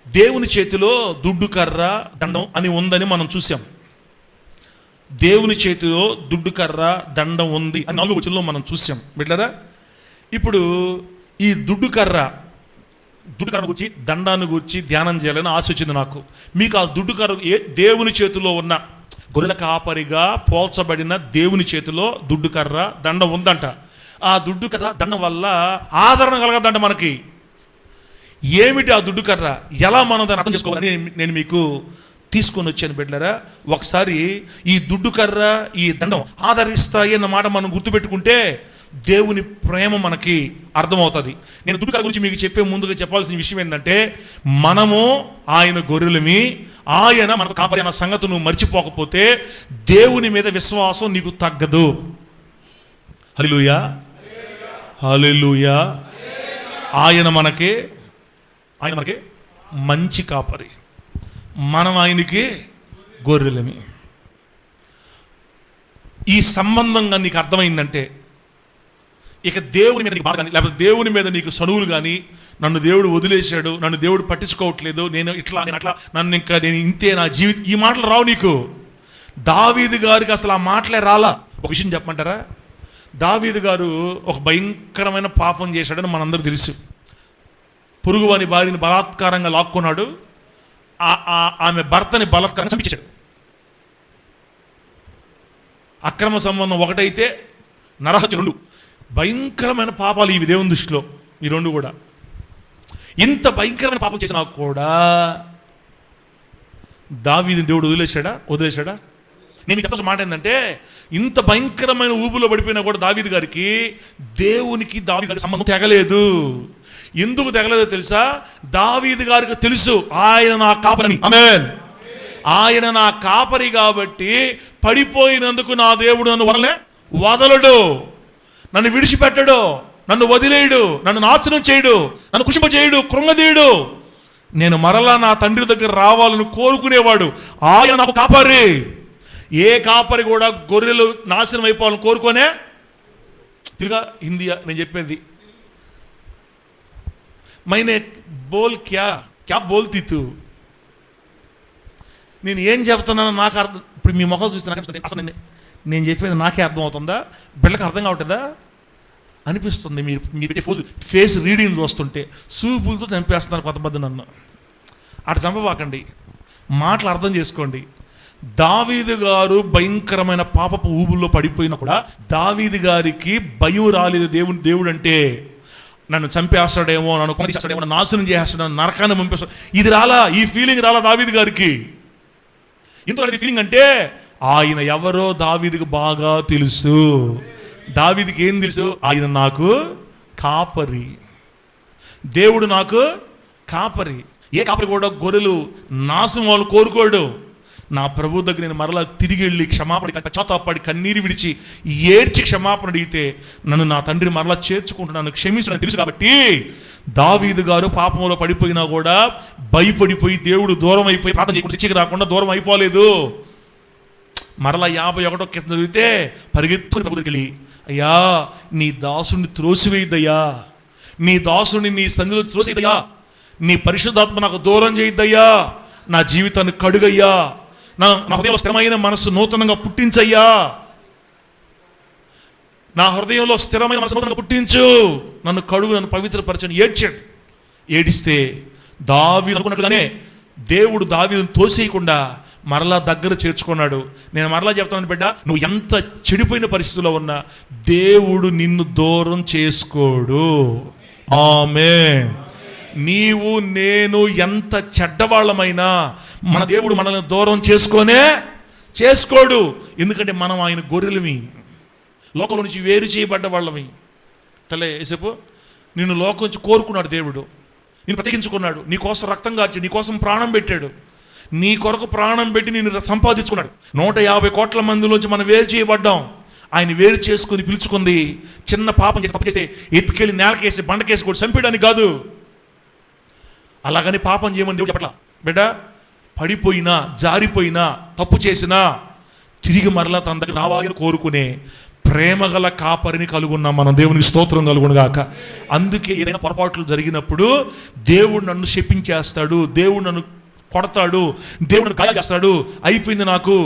దేవుని చేతిలో దుడ్డు కర్ర దండం అని ఉందని మనం చూసాం. దేవుని చేతిలో దుడ్డు కర్ర దండం ఉంది అని 4వ వచనంలో మనం చూసాం. బిడ్డరా, ఇప్పుడు ఈ దుడ్డు కర్ర గురించి, దండాన్ని గురించి ధ్యానం చేయాలని ఆశ వచ్చింది నాకు. మీకు ఆ దుడ్డు కర్ర దేవుని చేతిలో ఉన్న గొర్రెల కాపరిగా పోల్చబడిన దేవుని చేతిలో దుడ్డు కర్ర దండం ఉందంట. ఆ దుడ్డు కర్ర దండం వల్ల ఆదరణ కలగదంట మనకి. ఏమిటి ఆ దుడ్డు కర్ర, ఎలా మనం దాన్ని అర్థం చేసుకోవాలని నేను మీకు తీసుకొని వచ్చాను. బిడ్డలారా, ఒకసారి ఈ దుడ్డు కర్ర, ఈ దండం ఆదరిస్తాయి అన్న మాట మనం గుర్తుపెట్టుకుంటే దేవుని ప్రేమ మనకి అర్థమవుతుంది. నేను దుడ్డు కర్ర గురించి మీకు చెప్పే ముందుగా చెప్పాల్సిన విషయం ఏంటంటే, మనము ఆయన గొర్రెలమి, ఆయన మనకు కాపరి అన్న సంగతి నువ్వు మర్చిపోకపోతే దేవుని మీద విశ్వాసం నీకు తగ్గదు. హల్లెలూయా, హల్లెలూయా. ఆయన మనకి మంచి కాపరి, మనం ఆయనకి గొర్రెలమి. ఈ సంబంధంగా నీకు అర్థమైందంటే ఇక దేవుని మీద నీకు బాధ కానీ, లేకపోతే దేవుని మీద నీకు సనువులు కానీ, నన్ను దేవుడు వదిలేశాడు, నన్ను దేవుడు పట్టించుకోవట్లేదు, నేను అట్లా, నేను ఇంతే నా జీవితం, ఈ మాటలు రావు నీకు. దావీదు గారికి అసలు ఆ మాటలే రాలా. ఒక విషయం చెప్పమంటారా, దావీదు గారు ఒక భయంకరమైన పాపం చేశాడని మనందరూ తెలుసు. పొరుగువాని భార్యని బలాత్కారంగా లాక్కున్నాడు, ఆమె భర్తని బలాత్కారంగా చంపించాడు. అక్రమ సంబంధం ఒకటైతే నరహత్య 2. భయంకరమైన పాపాలు ఇవి దేవుని దృష్టిలో, ఈ 2 కూడా. ఇంత భయంకరమైన పాపం చేసినా కూడా దావీదుని దేవుడు వదిలేశాడా? నేను చెప్పాల్సిన మాట ఏంటంటే, ఇంత భయంకరమైన ఊబులో పడిపోయినా కూడా దావీదు గారికి దావీదు సంబంధం తెగలేదు. ఎందుకు తెగలేదో తెలుసా? దావీదు గారికి తెలుసు ఆయన నా కాపరి. ఆమేన్. ఆయన నా కాపరి కాబట్టి పడిపోయినందుకు నా దేవుడు నన్ను వదలడు, నన్ను విడిచిపెట్టడు, నన్ను వదిలేయడు, నన్ను నాశనం చేయడు, నన్ను కుషింపజేయడు, కృంగదీయడు. నేను మరలా నా తండ్రి దగ్గర రావాలని కోరుకునేవాడు. ఆయన నాకు కాపరి. ఏ కాపరి కూడా గొర్రెలు నాశనం అయిపోవాలని కోరుకోనే. తిరిగా హిందీ నేను చెప్పేది, మైనే బోల్ క్యా బోల్తీ తూ. నేను ఏం చెప్తున్నానో నాకు అర్థం. ఇప్పుడు మీ మొక్కలు చూస్తే అసలు నేను చెప్పేది నాకే అర్థం అవుతుందా, బిడ్డలకు అర్థం కావట్లేదా అనిపిస్తుంది. మీరు ఫేస్ రీడింగ్ చూస్తుంటే సూపులతో చంపేస్తున్నారు కొంతమంది. నన్ను అటు చంపబాకండి, మాటలు అర్థం చేసుకోండి. దావీదు గారు భయంకరమైన పాపపు ఊబుల్లో పడిపోయినా కూడా దావీదు గారికి భయం రాలేదు. దేవుడు అంటే నన్ను చంపేస్తాడేమో, నన్ను కొనిచేస్తాడేమో, నన్ను నాశనం చేస్తాడు, నరకాన్ని పంపేస్తాడు, ఇది రాలా. ఈ ఫీలింగ్ రాలా దావీదు గారికి. ఎందుకంటే ఫీలింగ్ అంటే ఆయన ఎవరో దావీదుకు బాగా తెలుసు. దావీదుకి ఏం తెలుసు? ఆయన నాకు కాపరి, దేవుడు నాకు కాపరి. ఏ కాపరి కూడా గొర్రెలు నాశనం వాళ్ళు కోరుకోడు. నా ప్రభు దగ్గర నేను మరలా తిరిగి వెళ్ళి క్షమాపణ పశ్చాత్తాపడి కన్నీరు విడిచి ఏడ్చి క్షమాపణ అడిగితే నన్ను నా తండ్రి మరలా చేర్చుకుంటున్నాను, క్షమించడానికి తెలుసు. కాబట్టి దావీదు గారు పాపంలో పడిపోయినా కూడా భయపడిపోయి దేవుడు దూరం అయిపోయి ప్రార్థన చేయకుండా చర్చకి రాకుండా దూరం అయిపోలేదు. మరలా 51వ కీర్తన చదివితే పరిగెత్తుకుని ప్రభు దగ్గరికి వెళ్ళి, అయ్యా నీ దాసుని త్రోసివేయద్దయ్యా, నీ దాసుని నీ సన్నిధిలో త్రోసేదయ్యా, నీ పరిశుద్ధాత్మ నాకు దూరం చేయద్దయ్యా, నా జీవితాన్ని కడుగయ్యా, నా హృదయంలో స్థిరమైన మనసు నూతనంగా పుట్టించయ్యా, నా హృదయంలో స్థిరమైన మనసు నూతనంగా పుట్టించు, నన్ను కడుగు, నన్ను పవిత్రపరచని ఏడ్చాడు. ఏడిస్తే దావీదు అనుకున్నట్లుగానే దేవుడు దావీదును తోసేయకుండా మరలా దగ్గర చేర్చుకున్నాడు. నేను మరలా చెప్తాను బిడ్డ, నువ్వు ఎంత చెడిపోయిన పరిస్థితిలో ఉన్నా దేవుడు నిన్ను దూరం చేసుకోడు. ఆమేన్. నీవు నేను ఎంత చెడ్డవాళ్ళమైనా మన దేవుడు మనల్ని దూరం చేసుకోడు. ఎందుకంటే మనం ఆయన గొర్రెలమి, లోకం నుంచి వేరు చేయబడ్డ వాళ్ళమి. తలే ఏసేపు నిన్ను లోకం నుంచి కోరుకున్నాడు దేవుడు, నిన్ను ప్రత్యేకించుకున్నాడు, నీ కోసం రక్తం కార్చాడు, నీ కోసం ప్రాణం పెట్టాడు, నీ కొరకు ప్రాణం పెట్టి నేను సంపాదించుకున్నాడు. 150 కోట్ల మందిలోంచి మనం వేరు చేయబడ్డాం. ఆయన వేరు చేసుకుని పిలుచుకుంది. చిన్న పాపం చేసి తప్పు చేస్తే ఎత్తుకెళ్ళి నేలకేసి బండకేసి కూడా చంపేయడానికి కాదు. అలాగని పాపం చేయమని దేవుడు చెప్పట్లా. బిడ్డ పడిపోయినా జారిపోయినా తప్పు చేసినా తిరిగి మరలా తన దగ్గర రావాలని కోరుకునే ప్రేమగల కాపరిని కలుగున్నాం మనం. దేవునికి స్తోత్రం కలుగును గాక. అందుకే ఏదైనా పొరపాట్లు జరిగినప్పుడు దేవుడు నన్ను శపించేస్తాడు, దేవుడు నన్ను కొడతాడు, దేవుడు గాయాలు చేస్తాడు, అయిపోయింది నాకు.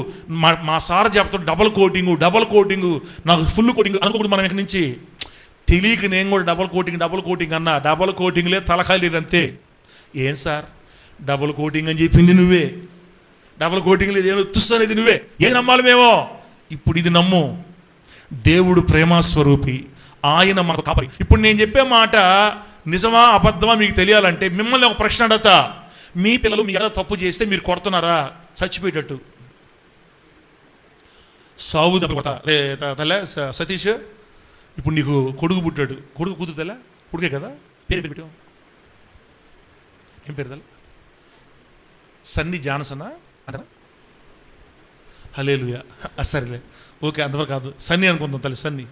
మా సార్ చెప్తాడు డబల్ కోటింగు, నాకు ఫుల్ కోటింగ్ అనుకోకూడదు. మనం ఇక్కడి నుంచి తెలియక నేను కూడా డబల్ కోటింగ్ అన్నా. డబల్ కోటింగ్లే తలకాయలేదు అంతే. ఏం సార్ డబుల్ కోటింగ్ అని చెప్పింది నువ్వే, డబుల్ కోటింగ్ లేదు ఏమో తుస్సనేది నువ్వే, ఏం నమ్మాలి మేము? ఇప్పుడు ఇది నమ్ము. దేవుడు ప్రేమస్వరూపి, ఆయన మనకు కాపరి. ఇప్పుడు నేను చెప్పే మాట నిజమా అబద్ధమా మీకు తెలియాలంటే మిమ్మల్ని ఒక ప్రశ్న అడుగుతా. మీ పిల్లలు మీ ఏదో తప్పు చేస్తే మీరు కొడుతున్నారా? చచ్చిపోయేటట్టు సాగు దెబ్బ కొడతా తల్లే. సతీష్ ఇప్పుడు నీకు కొడుకు పుట్టాడు, కొడుకు కూతురు తెల్ల కొడుకే కదా, పేరు పెట్టావు, ఏం పేరు తల్లి? సన్నీ జాన్సనా అంటారా? హల్లెలూయా. సరేలే ఓకే, అంతవరకు కాదు, సన్నీ అనుకుందాం తల్లి. సన్నీ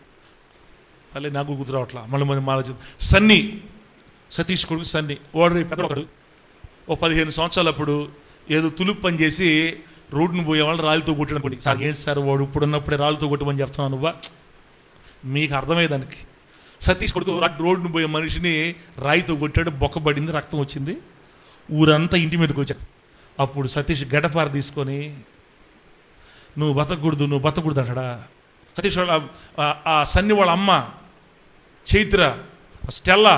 తల్లి నాకు గుర్తు రావట్లా, మళ్ళీ మాలో సన్నీ, సతీష్ కొడుకు సన్నీ. వాడు పెద్ద ఒకడు, ఓ 15 సంవత్సరాలప్పుడు ఏదో తులుపు పని చేసి రోడ్డును పోయేవాళ్ళు రాళ్ళతో కొట్టడం కొట్టి. సార్ ఏం సార్ వాడు ఇప్పుడున్నప్పుడే రాళ్ళతో కొట్టమని చెప్తున్నాను నువ్వా? మీకు అర్థమయ్యేదానికి. సతీష్ కొడుకు రోడ్డును పోయే మనిషిని రాయితో కొట్టాడు, బొక్కబడింది, రక్తం వచ్చింది, ఊరంతా ఇంటి మీదకి వచ్చాడు. అప్పుడు సతీష్ గడపార తీసుకొని నువ్వు బతకూడదు అంటాడా. సతీష్ వాళ్ళ ఆ సన్ని వాళ్ళ అమ్మ చైత్ర, స్టెల్లా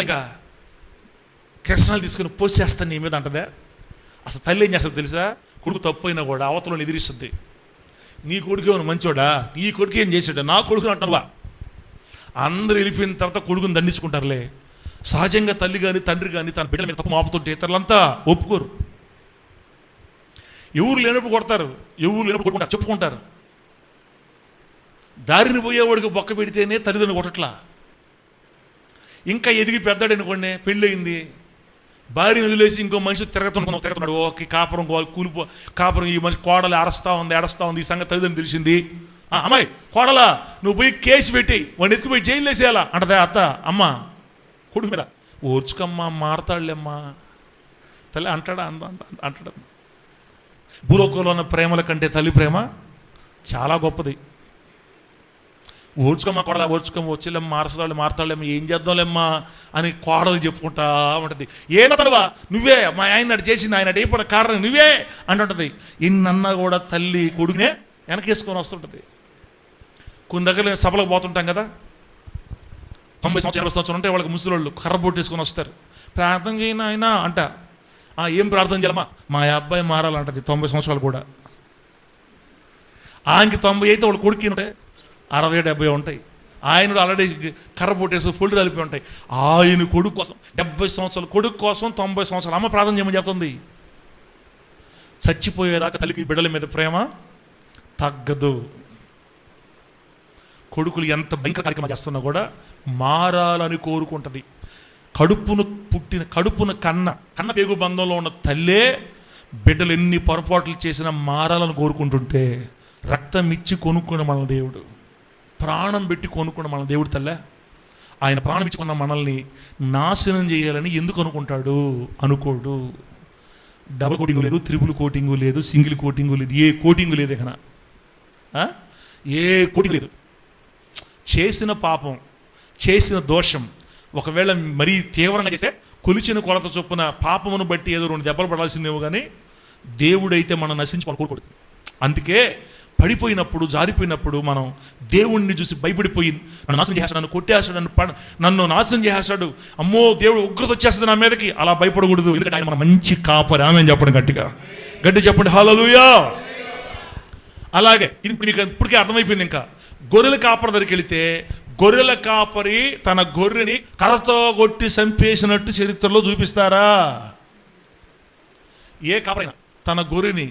ఇక కిరసనాలు తీసుకొని పోసేస్తాను నీ మీద అంటదే. అసలు తల్లి ఏం చేస్తుంది తెలుసా? కొడుకు తప్పు అయినా కూడా అవతలను ఎదిరిస్తుంది. నీ కొడుకు ఏమైనా మంచోడా? నీ కొడుకు ఏం చేశాడా? నా కొడుకుని అంటున్నావా? అందరూ వెళ్ళిపోయిన తర్వాత కొడుకుని దండించుకుంటారులే. సహజంగా తల్లి కానీ తండ్రి కానీ తన బిడ్డల మీద తప్పు మాపుతుంటే ఇతరులంతా ఒప్పుకోరు. ఎవరు లేనప్పుడు కొడతారు, ఎవరు లేనప్పుడు కొట్టుకుంటారు, చెప్పుకుంటారు. దారిని పోయేవాడికి బొక్క పెడితేనే తల్లిదండ్రులు కొట్టట్లా. ఇంకా ఎదిగి పెద్దాడు అనుకోండి, పెళ్ళయింది, భార్యను వదిలేసి ఇంకో మనిషి తిరుగుతున్నాడు. ఓకే, కాపురం కూలిపో కాపురం, ఈ మనిషి కోడలు ఏడుస్తా ఉంది, ఈ సంగతి తల్లిదండ్రులు తెలిసింది. అమ్మాయి కోడలా, నువ్వు పోయి కేసు పెట్టి వాడిని ఎత్తుకుపోయి జైలు వేసేయాలా అంటదా అత్త. అమ్మ కొడుకు మీద ఓర్చుకమ్మా, మారతాడులేమ్మా తల్లి అంటాడు. భూలోకంలో ఉన్న ప్రేమల కంటే తల్లి ప్రేమ చాలా గొప్పది. ఓర్చుకోమ్మా కోడలా, వచ్చేలేమ్మా, మారతాడులేమ్మా, ఏం చేద్దాంలేమ్మా అని కోడలు చెప్పుకుంటా ఉంటుంది. ఏనతనువా నువ్వే, మా ఆయన చేసింది, ఆయన అయిపోయిన కారణం నువ్వే అంటుంటుంది. ఇన్నన్నా కూడా తల్లి కొడుకునే వెనకేసుకొని వస్తుంటుంది. కొన్ని దగ్గర సభలకు పోతుంటాం కదా, 90 సంవత్సరాలు 80 సంవత్సరాలు ఉంటే వాళ్ళకి ముసలోళ్ళు కర్ర బొట్టేసుకొని వస్తారు. ప్రార్థన చేయను ఆయన అంట. ఏం ప్రార్థన చేయాలమ్మా, మా అబ్బాయి మారాలంటది. 90 సంవత్సరాలు కూడా. ఆయనకి 90 అయితే వాళ్ళ కొడుకు ఉంటాయి 60-70 ఉంటాయి. ఆయన ఆల్రెడీ కర్ర బొట్టేసి ఫుల్ కలిపి ఉంటాయి. ఆయన కొడుకు కోసం 70 సంవత్సరాల కొడుకు కోసం 90 సంవత్సరాలు అమ్మ ప్రార్థన చేయమని చెప్తుంది. చచ్చిపోయేదాకా తల్లికి బిడ్డల మీద ప్రేమ తగ్గదు. కొడుకులు ఎంత భయంకర కార్యక్రమం చేస్తున్నా కూడా మారాలని కోరుకుంటుంది. కడుపున కన్న పేగు బంధంలో ఉన్న తల్లే బిడ్డలు ఎన్ని పొరపాట్లు చేసినా మారాలని కోరుకుంటుంటే, రక్తం ఇచ్చి కొనుక్కున్న మన దేవుడు, ప్రాణం పెట్టి కొనుక్కున్న మన దేవుడు తల్లే, ఆయన ప్రాణం ఇచ్చుకున్న మనల్ని నాశనం చేయాలని ఎందుకు అనుకోడు. డబుల్ కోటింగు లేదు, త్రిపుల్ కోటింగు లేదు, సింగిల్ కోటింగు లేదు, ఏ కోటింగు లేదు. ఇక్కడ ఏ కోటింగు లేదు. చేసిన పాపం, చేసిన దోషం ఒకవేళ మరీ తీవ్రంగా చేస్తే కొలిచిన కొలత చొప్పున పాపమును బట్టి ఏదో 2 దెబ్బలు పడాల్సిందేమో, కానీ దేవుడైతే మనం నశించుకోవాలి కోరుకోడు. అందుకే పడిపోయినప్పుడు, జారిపోయినప్పుడు మనం దేవుణ్ణి చూసి భయపడిపోయి నన్ను నాశనం చేస్తాడు, నన్ను కొట్టేస్తాడు, నన్ను నాశనం చేస్తాడు, అమ్మో దేవుడు ఉగ్రత వచ్చేస్తుంది నా మీదకి, అలా భయపడకూడదు. ఎందుకంటే ఆయన మన మంచి కాపరి. ఆమె చెప్పండి, గట్టి చెప్పండి హల్లెలూయా. అలాగే ఇప్పటికే అర్థమైపోయింది. ఇంకా గొర్రెల కాపరి దగ్గరికి వెళితే, గొర్రెల కాపరి తన గొర్రెని కర్రతో కొట్టి చంపేసినట్టు చరిత్రలో చూపిస్తారా? ఏ కాపరైనా తన గొర్రెని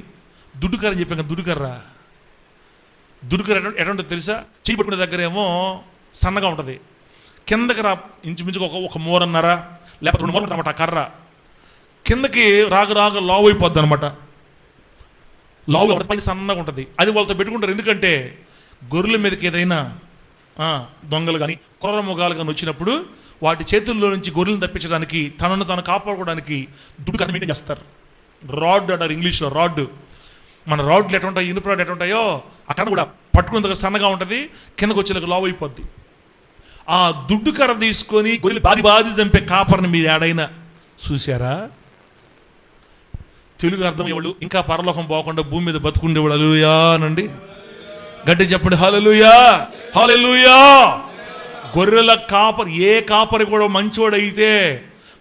దుడ్డుకర్ర అని చెప్పాను. దుడ్డుకర్ర ఎటువంటి తెలుసా? చేయి పట్టుకునే దగ్గర ఏమో సన్నగా ఉంటుంది, కిందకి ఇంచుమించుగా ఒక మూరన్నర లేకపోతే 2 మూరలు అనమాట. కర్ర కిందకి రాగ లావు అయిపోద్ది అనమాట. లావుగా ఉంటుంది, పైన సన్నగా ఉంటుంది. అది వాళ్ళతో పెట్టుకుంటారు. ఎందుకంటే గొర్రెల మీదకి ఏదైనా దొంగలు కానీ క్రూర మృగాలు కానీ వచ్చినప్పుడు వాటి చేతుల్లో నుంచి గొర్రెలను తప్పించడానికి, తనను తాను కాపాడుకోవడానికి దుడ్డుకర్ర మెయింటైన్ చేస్తారు. రాడ్ అంటారు ఇంగ్లీష్లో. రాడ్, మన రాడ్లు ఎట్లా ఉంటాయి, ఇనుప రాడ్ ఎట్లా ఉంటాయో అక్కడ కూడా పట్టుకునేందుకు సన్నగా ఉంటుంది, కిందకు వచ్చేలాగా లావు అయిపోద్ది. ఆ దుడ్డు కర్ర తీసుకొని గొర్రెలు బాది చంపే కాపరిని మీరు ఏడైనా చూసారా? తెలుగు అర్థమయ్యేవాళ్ళు, ఇంకా పరలోకం పోకుండా భూమి మీద బతుకుండేవాడు. హల్లెలూయా అనండి, గట్టి చెప్పండి హల్లెలూయా, హల్లెలూయా. గొర్రెల కాపరి, ఏ కాపరి కూడా మంచోడైతే,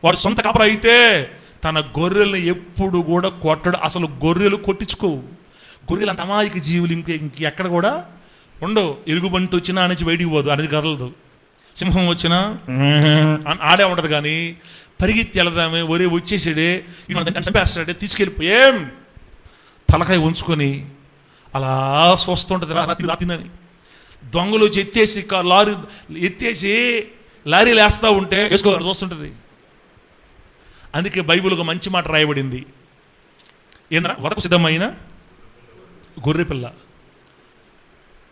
వాడు సొంత కాపరి అయితే తన గొర్రెల్ని ఎప్పుడు కూడా కొట్టడు. అసలు గొర్రెలు కొట్టించుకోవు. గొర్రెలు అంత అమాయక జీవులు ఇంకెక్కడ కూడా ఉండవు. ఎలుగుబంటి వచ్చినా నుంచి బయటికి పోదు, అనేది కదలదు. సింహం వచ్చినా ఆడే ఉంటుంది, కానీ పరిగెత్తి వెళదామే, ఒరే వచ్చేసాడే చంపేస్తాడే తీసుకెళ్ళిపోయేం తలకాయ ఉంచుకొని అలా చూస్తుంటుంది రాత్రి. దొంగలు వచ్చి ఎత్తేసి లారీలు వేస్తూ ఉంటే వేసుకోవాలి చూస్తుంటుంది. అందుకే బైబిల్ ఒక మంచి మాట రాయబడింది. ఏంద్రా, వదకు సిద్ధమైన గొర్రెపిల్ల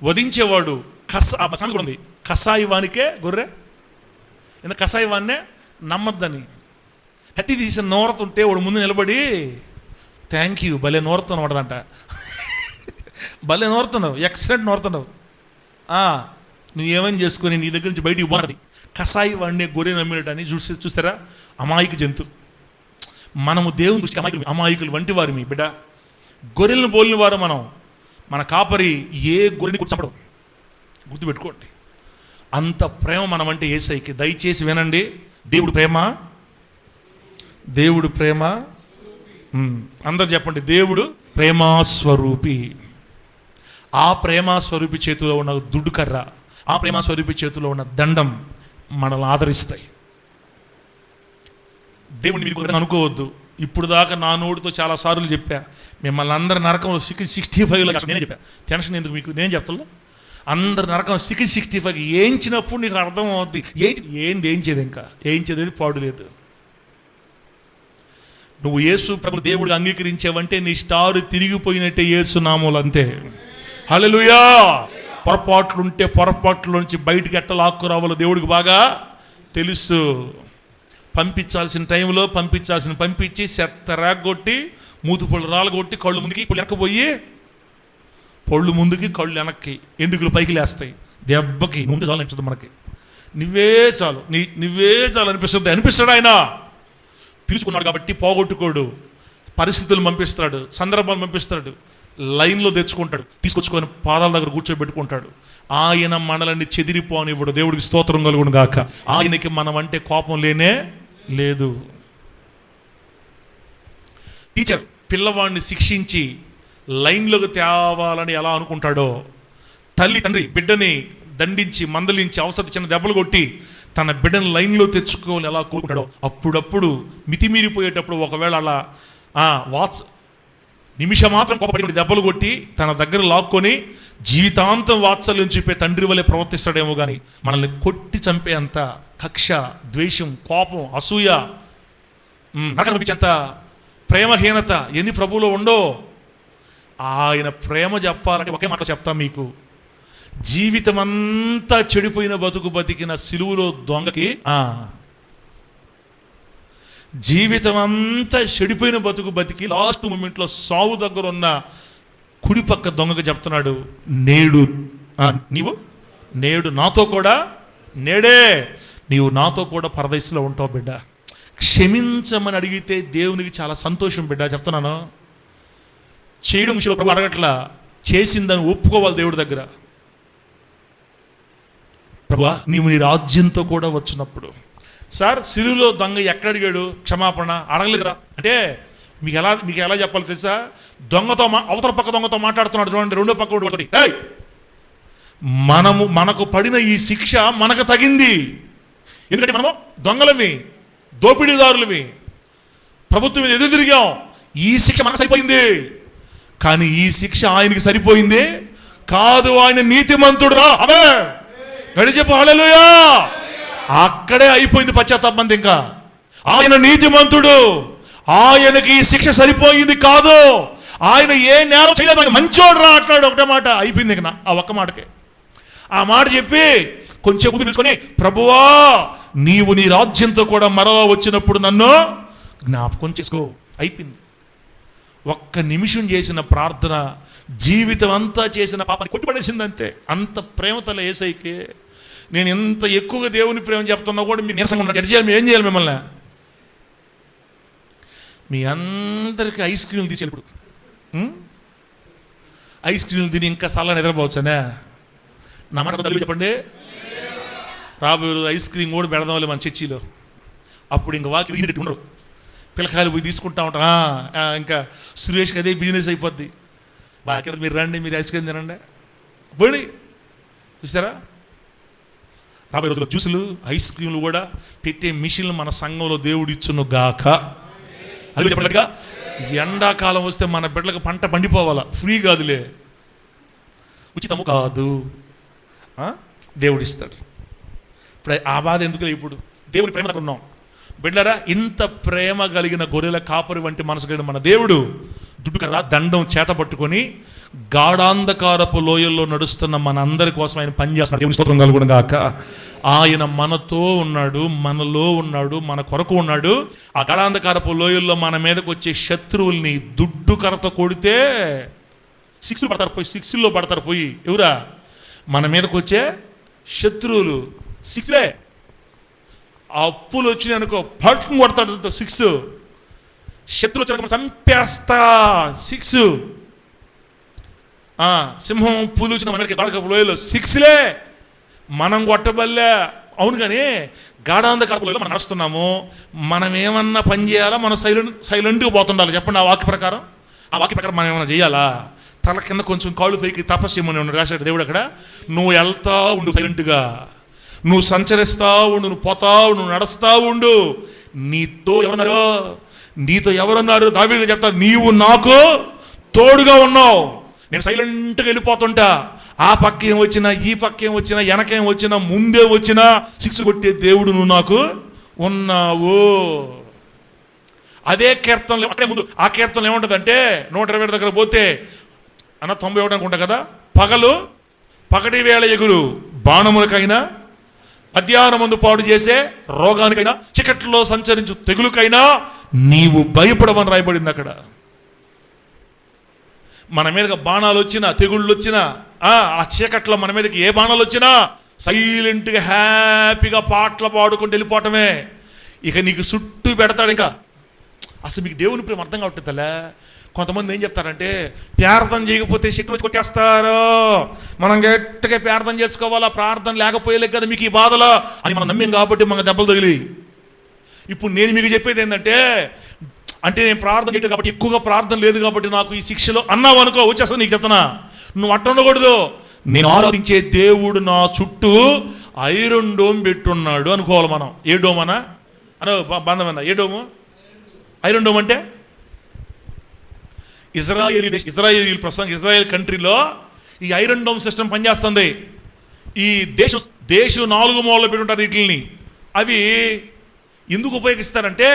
వధించేవాడు కూడా ఉంది. కసాయి వానికే గొర్రె, ఎందుకు కసాయి వాన్నే నమ్మద్దని. కత్తి తీసి నోరుతుంటే వాడు ముందు నిలబడి థ్యాంక్ యూ భలే నోరుతున్నావు వాడదంట. భలే నోరుతున్నావు, ఎక్సలెంట్ నోరుతున్నావు, నువ్వేమని చేసుకొని నీ దగ్గర నుంచి బయటికి పోనది. కసాయి వాడినే గొర్రె నమ్మినటని చూస్తారా? అమాయక జంతు. మనము దేవుని దృష్టి అమాయకులు వంటి వారు. మీ బిడ్డ గొర్రెలను పోలిన వారు మనం. మన కాపరి ఏ గొర్రెని కూర్చోపడం గుర్తుపెట్టుకోండి. అంత ప్రేమ మనం అంటే యేసయ్యకి. దయచేసి వినండి, దేవుడు ప్రేమ, దేవుడు ప్రేమ. అందరు చెప్పండి, దేవుడు ప్రేమాస్వరూపి. ఆ ప్రేమాస్వరూపి చేతిలో ఉన్న దుడ్డు కర్ర, ఆ ప్రేమాస్వరూపి చేతిలో ఉన్న దండం మనల్ని ఆదరిస్తాయి. దేవుడిని మీకు అనుకోవద్దు. ఇప్పుడు దాకా నా నోటితో చాలా సార్లు చెప్పా, మిమ్మల్ని అందరి నరకంలో 65లో నేనే చెప్పా. టెన్షన్ ఎందుకు మీకు, నేను చెప్తున్నా. అందరి నరకం 65 ఏంచినప్పుడు నీకు అర్థం అవుద్ది ఏంది ఏంచేది. ఇంకా ఏంచేది పాడు లేదు. నువ్వు యేసు ప్రభు దేవుడు అంగీకరించావంటే నీ స్టార్ తిరిగిపోయినట్టే యేసు నామములు, అంతే. హల్లెలూయా. పొరపాట్ల నుంచి బయటికి ఎట్ట లాక్కు రావాలో దేవుడికి బాగా తెలుసు. పంపించాల్సిన టైంలో పంపించి చెత్త రాగొట్టి మూతి పళ్ళు రాలగొట్టి కళ్ళు ముందుకి ఇప్పుడు వెనకపోయి పళ్ళు ముందుకి కళ్ళు వెనక్కి ఎండుకులు పైకి లేస్తాయి. దెబ్బకి ముందు చాలు అనిపిస్తుంది మనకి. నువ్వే చాలు అనిపిస్తాడు. ఆయన పిలుచుకున్నాడు కాబట్టి పోగొట్టుకోడు. పరిస్థితులు పంపిస్తాడు, సందర్భాలు పంపిస్తాడు, లైన్లో తెచ్చుకుంటాడు, తీసుకొచ్చుకొని పాదాల దగ్గర కూర్చోబెట్టుకుంటాడు. ఆయన మనల్ని చెదిరిపోనివ్వడు. దేవుడికి స్తోత్రం కలుగును గాక. ఆయనకి మనం అంటే కోపం లేనే లేదు. టీచర్ పిల్లవాడిని శిక్షించి లైన్లోకి తేవాలని ఎలా అనుకుంటాడో, తండ్రి బిడ్డని దండించి మందలించి అవసరం చిన్న దెబ్బలు కొట్టి తన బిడ్డను లైన్లో తెచ్చుకోవాలి ఎలా కోరుకుంటాడో, అప్పుడప్పుడు మితిమీరిపోయేటప్పుడు ఒకవేళ అలా నిమిషం మాత్రం కోపపడి దెబ్బలు కొట్టి తన దగ్గర లాక్కొని జీవితాంతం వాత్సల్యం చూపే తండ్రి వలె ప్రవర్తిస్తాడేమో కానీ మనల్ని కొట్టి చంపే అంత కక్ష, ద్వేషం, కోపం, అసూయ, నరకనిపించేంత ప్రేమహీనత ఎన్ని ప్రభువులో ఉండో. ఆయన ప్రేమ చెప్పాలంటే ఒకే మాట చెప్తా మీకు. జీవితం అంతా చెడిపోయిన బతికిన సిలువలో దొంగకి, జీవితం అంతా చెడిపోయిన బతికి లాస్ట్ మూమెంట్లో సావు దగ్గర ఉన్న కుడి పక్క దొంగకి చెప్తున్నాడు, నేడు నాతో కూడా నీవు నాతో కూడా పరదేశంలో ఉంటావు బిడ్డ. క్షమించమని అడిగితే దేవునికి చాలా సంతోషం బిడ్డ. చెప్తున్నాను, చేయడం విషయంలో ప్రభు అడగట్లా, చేసిందని ఒప్పుకోవాలి దేవుడి దగ్గర. ప్రభువా నీవు నీ రాజ్యంతో కూడా వచ్చినప్పుడు. సార్ సిలువలో దొంగ ఎక్కడ అడిగాడు క్షమాపణ? అడగలేదురా. అంటే మీకు ఎలా చెప్పాలి తెలుసా? దొంగతో అవతల పక్క దొంగతో మాట్లాడుతున్నాడు చూడండి, రెండో పక్క ఒకటి. మనకు పడిన ఈ శిక్ష మనకు తగింది. ఎందుకంటే మనము దొంగలవి, దోపిడీదారులవి, ప్రభుత్వం మీద ఎదురు తిరిగాం. ఈ శిక్ష మనకు సరిపోయింది. కానీ ఈ శిక్ష ఆయనకి సరిపోయింది కాదు. ఆయన నీతిమంతుడురా. అమే గడిచెప్పు హల్లెలూయా. అక్కడే అయిపోయింది పశ్చాత్తాపం. ఇంకా ఆయన నీతిమంతుడు, ఆయనకి ఈ శిక్ష సరిపోయింది కాదు. ఆయన ఏ నేరం చేయలేదు, మంచోడు రా అంటున్నాడు. ఒకటే మాట అయిపోయింది. ఇంకా ఆ ఒక్క మాటకే ఆ మాట చెప్పి కొంచెం ముందు పిలుచుకొని, ప్రభువా నీవు నీ రాజ్యంతో కూడా మరలా వచ్చినప్పుడు నన్ను జ్ఞాపకం చేసుకో. అయిపోయింది. ఒక్క నిమిషం చేసిన ప్రార్థన జీవితం అంతా చేసిన పాపాన్ని కొట్టిపడేసిందంతే. అంత ప్రేమతల యేసయ్యకి నేను ఎంత ఎక్కువగా దేవుని ప్రేమ చెప్తున్నా కూడా మీరు నీరసంగా ఉన్నారు. ఎట్లా చేయాలి? ఏం చేయాలి? మిమ్మల్ని మీ అందరికీ ఐస్ క్రీమ్లు తీసేయాలి. ఇప్పుడు ఐస్ క్రీమ్లు తిని ఇంకా చాలా నిద్రపోవచ్చానే. నా మాట తల్లి చెప్పండి. రాబోయే ఐస్ క్రీమ్ కూడా పెడదాం వాళ్ళు మన చర్చిలో. అప్పుడు ఇంకా వాకి వీగినట్టు ఉండరు. పిల్లకాయలు పోయి తీసుకుంటా ఉంటాం. ఇంకా సురేష్కి అదే బిజినెస్ అయిపోద్ది. బాగా మీరు రండి, మీరు ఐస్ క్రీమ్ తినండి పోయి. చూసారా? రాబోయే రోజుల్లో జ్యూసులు, ఐస్ క్రీమ్లు కూడా పెట్టే మిషన్లు మన సంఘంలో దేవుడు ఇచ్చును గాక. అది చెప్పినట్టుగా ఎండాకాలం వస్తే మన బిడ్డలకు పంట పండిపోవాలా. ఫ్రీ కాదులే, ఉచితము కాదు, దేవుడు ఇస్తాడు. ఇప్పుడు ఆ బాధ ఎందుకు? ఇప్పుడు దేవుడి ప్రేమ ఉన్నాం బిడ్డలారా. ఇంత ప్రేమ కలిగిన గొర్రెల కాపరి వంటి మనసు కలిగిన మన దేవుడు దుడ్డు కర్ర దండం చేత పట్టుకొని గాఢాంధకారపు లోయల్లో నడుస్తున్న మన అందరి కోసం ఆయన పనిచేస్తున్నాడు. దేవుని స్తోత్రం కలుగును గాక. ఆయన మనతో ఉన్నాడు, మనలో ఉన్నాడు, మన కొరకు ఉన్నాడు. ఆ గాఢాంధకారపు లోయల్లో మన మీదకి వచ్చే శత్రువుల్ని దుడ్డు కర్రతో కొడితే సిక్స్లో పడతారు పోయి. ఎవరా? మన మీదకి వచ్చే శత్రువులు. సిక్స్లే. ఆ అప్పులు వచ్చినాయి అనుకో, పట్టుకుని కొడతాడు 6. శత్రువు వచ్చిన చంపేస్తా 6. సింహం పూలు వచ్చిన మనకి గాఢాంధకారపు లోయలో 6లే. మనం కొట్టబల్లే. అవును, కానీ గాఢాంధకారపు లోయలో మనం నడుస్తున్నాము. మనం ఏమన్నా పని చేయాలా? మనం సైలెంట్గా పోతుండాలి. చెప్పండి ఆ వాక్య ప్రకారం. ఆ వాక్య ప్రకారం మనం ఏమైనా చేయాలా? తల కింద కొంచెం కాళ్ళు పైకి తపస్సు ఏమని రాశాడు దేవుడు అక్కడ. నువ్వు వెళ్తా ఉండు సైలెంట్గా, నువ్వు సంచరిస్తా ఉండు, నువ్వు పోతా ఉండు, నువ్వు నడుస్తా ఉండు. నీతో ఎవరున్నారు? దావీదు చెప్తారు, నీవు నాకు తోడుగా ఉన్నావు. నేను సైలెంట్గా వెళ్ళిపోతుంటా. ఆ పక్కేం వచ్చినా, ఈ పక్కేం వచ్చినా, వెనకేం వచ్చినా, ముందే వచ్చినా 6 కొట్టే దేవుడు నువ్వు నాకు ఉన్నావు. అదే కీర్తనలు అక్కడే ముందు ఆ కీర్తనలు ఏముంటుందంటే 120 దగ్గర పోతే 91 అనుకుంటా కదా, పగటి వేళ ఎగురు బాణములకైనా, మధ్యాహ్నం ముందు పాడు చేసే రోగానికైనా, చీకట్లో సంచరించు తెగులుకైనా నీవు భయపడవని రాయబడింది అక్కడ. మన మీదకి బాణాలు వచ్చినా, తెగుళ్ళు వచ్చినా, ఆ చీకట్లో మన మీదకి ఏ బాణాలు వచ్చినా సైలెంట్గా హ్యాపీగా పాటలు పాడుకుంటూ వెళ్ళిపోవటమే. ఇక నీకు చుట్టూ పెడతాడు. ఇంకా అసలు మీకు దేవుని ప్రేమ అర్థం కావట్లేదా? కొంతమంది ఏం చెప్తారంటే ప్రార్థన చేయకపోతే శక్తి వచ్చి కొట్టేస్తారు, మనం గట్టిగా ప్రార్థన చేసుకోవాలా, ప్రార్థన లేకపోయలే కదా మీకు ఈ బాధలు అని మనం నమ్మేం కాబట్టి మనకు దెబ్బలు తగిలి. ఇప్పుడు నేను మీకు చెప్పేది ఏంటంటే, అంటే నేను ప్రార్థన చేయటం కాబట్టి, ఎక్కువగా ప్రార్థన లేదు కాబట్టి నాకు ఈ శిక్షలో అన్నావు అనుకో, వచ్చేస్తా. నీకు చెప్తున్నా, నువ్వు అట్ట ఉండకూడదు. నేను ఆరాధించే దేవుడు నా చుట్టూ ఐరన్ డోమ్ పెట్టున్నాడు అనుకోవాలి మనం. ఏ డోమ్ అన్నా బంధమన్నా? ఏ డోము? ఐరన్ డోమ్ అంటే ఇజ్రాయేల్ ప్రస్తుతం ఇజ్రాయేల్ కంట్రీలో ఈ ఐరన్ డోమ్ సిస్టమ్ పనిచేస్తుంది. ఈ దేశం 4 మూలలు పెట్టుంటారు వీటిని. అవి ఎందుకు ఉపయోగిస్తారంటే,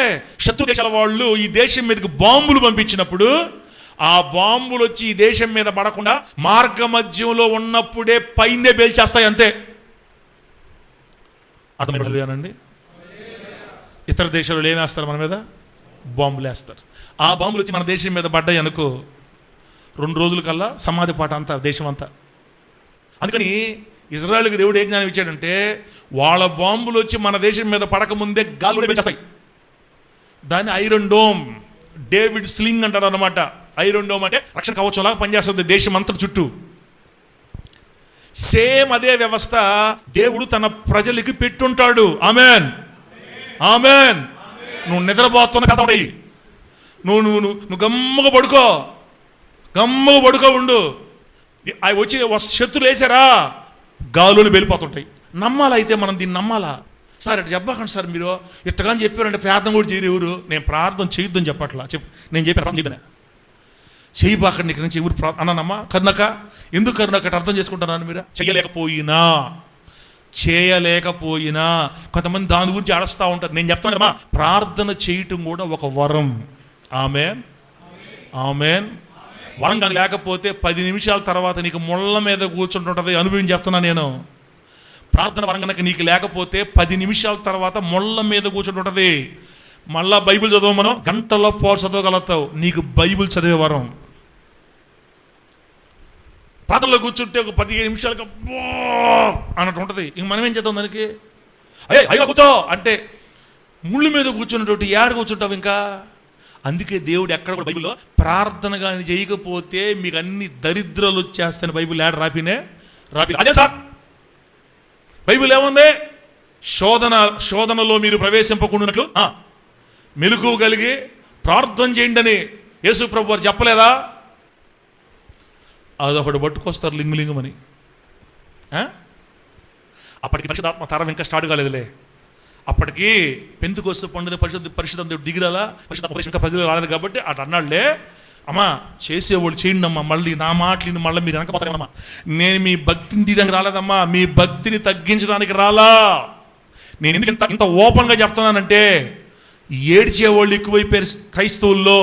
శత్రు దేశాల వాళ్ళు ఈ దేశం మీదకి బాంబులు పంపించినప్పుడు ఆ బాంబులు వచ్చి ఈ దేశం మీద పడకుండా మార్గ మధ్యంలో ఉన్నప్పుడే పైనే పేల్చేస్తాయి, అంతే. అర్థమేనండి? ఇతర దేశాలు ఏమేస్తారు మన మీద? బాంబులు వేస్తారు. ఆ బాంబులు వచ్చి మన దేశం మీద పడ్డాయి అనుకో, 2 రోజుల కల్లా సమాధి పాట అంతా దేశం అంతా. అందుకని ఇజ్రాయెల్కి దేవుడు ఏ జ్ఞానం ఇచ్చాడంటే, వాళ్ళ బాంబులు వచ్చి మన దేశం మీద పడకముందే గాలులు పెంచేస్తాయి. దాన్ని ఐరన్ డోమ్, డేవిడ్ స్లింగ్ అంటారు అనమాట. ఐరన్ డోమ్ అంటే రక్షణ కవచంలాగా పనిచేస్తుంది దేశం అంతా చుట్టూ. సేమ్ అదే వ్యవస్థ దేవుడు తన ప్రజలకి పెట్టుంటాడు. Amen, amen. నువ్వు నిద్రపోతున్న కథ ఉండయి, నువ్వు గమ్మగా పడుకో ఉండు. అవి వచ్చి శత్రులు వేసారా గాలులు వెళ్ళిపోతుంటాయి. నమ్మాలా? అయితే మనం దీన్ని నమ్మాలా? సార్ ఇట్లా చెప్పకండి సార్, మీరు ఇట్టగాని చెప్పారంటే ప్రార్థన కూడా చేయరు ఎవరు. నేను ప్రార్థన చేయొద్దని చెప్పట్లా, నేను చెప్పి ప్రార్థన చేయదనే చేయబాకండి ఇక్కడ నుంచి ఎవరు అన్నానమ్మా. కరుణక ఎందుకు కరుణక అర్థం చేసుకుంటున్నాను. మీరు చేయలేకపోయినా కొంతమంది దాని గురించి అడుస్తూ ఉంటారు. నేను చెప్తానమ్మా, ప్రార్థన చేయటం కూడా ఒక వరం. ఆమేన్, ఆమేన్. వరం కానీ లేకపోతే 10 నిమిషాల తర్వాత నీకు ముళ్ళ మీద కూర్చుంటుంటుంది. అనుభవం చెప్తున్నా నేను. ప్రార్థన వరం కనుక నీకు లేకపోతే 10 నిమిషాల తర్వాత ముళ్ళ మీద కూర్చుంటుంటుంది. మళ్ళా బైబిల్ చదవ, మనం గంటలో పోరు చదవగలుగుతావు. నీకు బైబిల్ చదివే వరం. ప్రార్థనలో కూర్చుంటే ఒక 15 నిమిషాలకు అన్నట్టు ఉంటుంది. ఇంక మనం ఏం చేద్దాం దానికి? అయ్యో కూర్చో అంటే ముళ్ళు మీద కూర్చున్నటువంటి ఏడ కూర్చుంటావు ఇంకా. అందుకే దేవుడు ఎక్కడ కూడా బైబిల్లో ప్రార్థన కానీ చేయకపోతే మీకు అన్ని దరిద్రాలు వచ్చేస్తాయని బైబిల్ ఏడ రాపినే. అదే సార్ బైబిల్ ఏముంది? శోధనలో మీరు ప్రవేశింపకుండానట్లు మెలకువ కలిగి ప్రార్థన చేయండి అని యేసు ప్రభు వారు చెప్పలేదా? అదొకటి పట్టుకొస్తారు లింగులింగమని. అప్పటికి పరిశుద్ధాత్మ తరం ఇంకా స్టార్ట్ కాలేదులే. అప్పటికి పెంతెకొస్తు పండుగ పరిశుద్ధ దేవుడు దిగిరాలా, పరిశుద్ధ ఇంకా ప్రజలు రాలేదు కాబట్టి అటు అన్నాడులే. అమ్మా చేసేవాళ్ళు చేయండి అమ్మా, మళ్ళీ నా మాటలు మళ్ళీ మీరు వెనకపోతారమ్మా. నేను మీ భక్తిని తీయడానికి రాలేదమ్మా, మీ భక్తిని తగ్గించడానికి రాలా. నేను ఎందుకు ఇంత ఓపెన్గా చెప్తున్నానంటే, ఏడ్చేవాళ్ళు ఎక్కువైపోయారు క్రైస్తవుల్లో,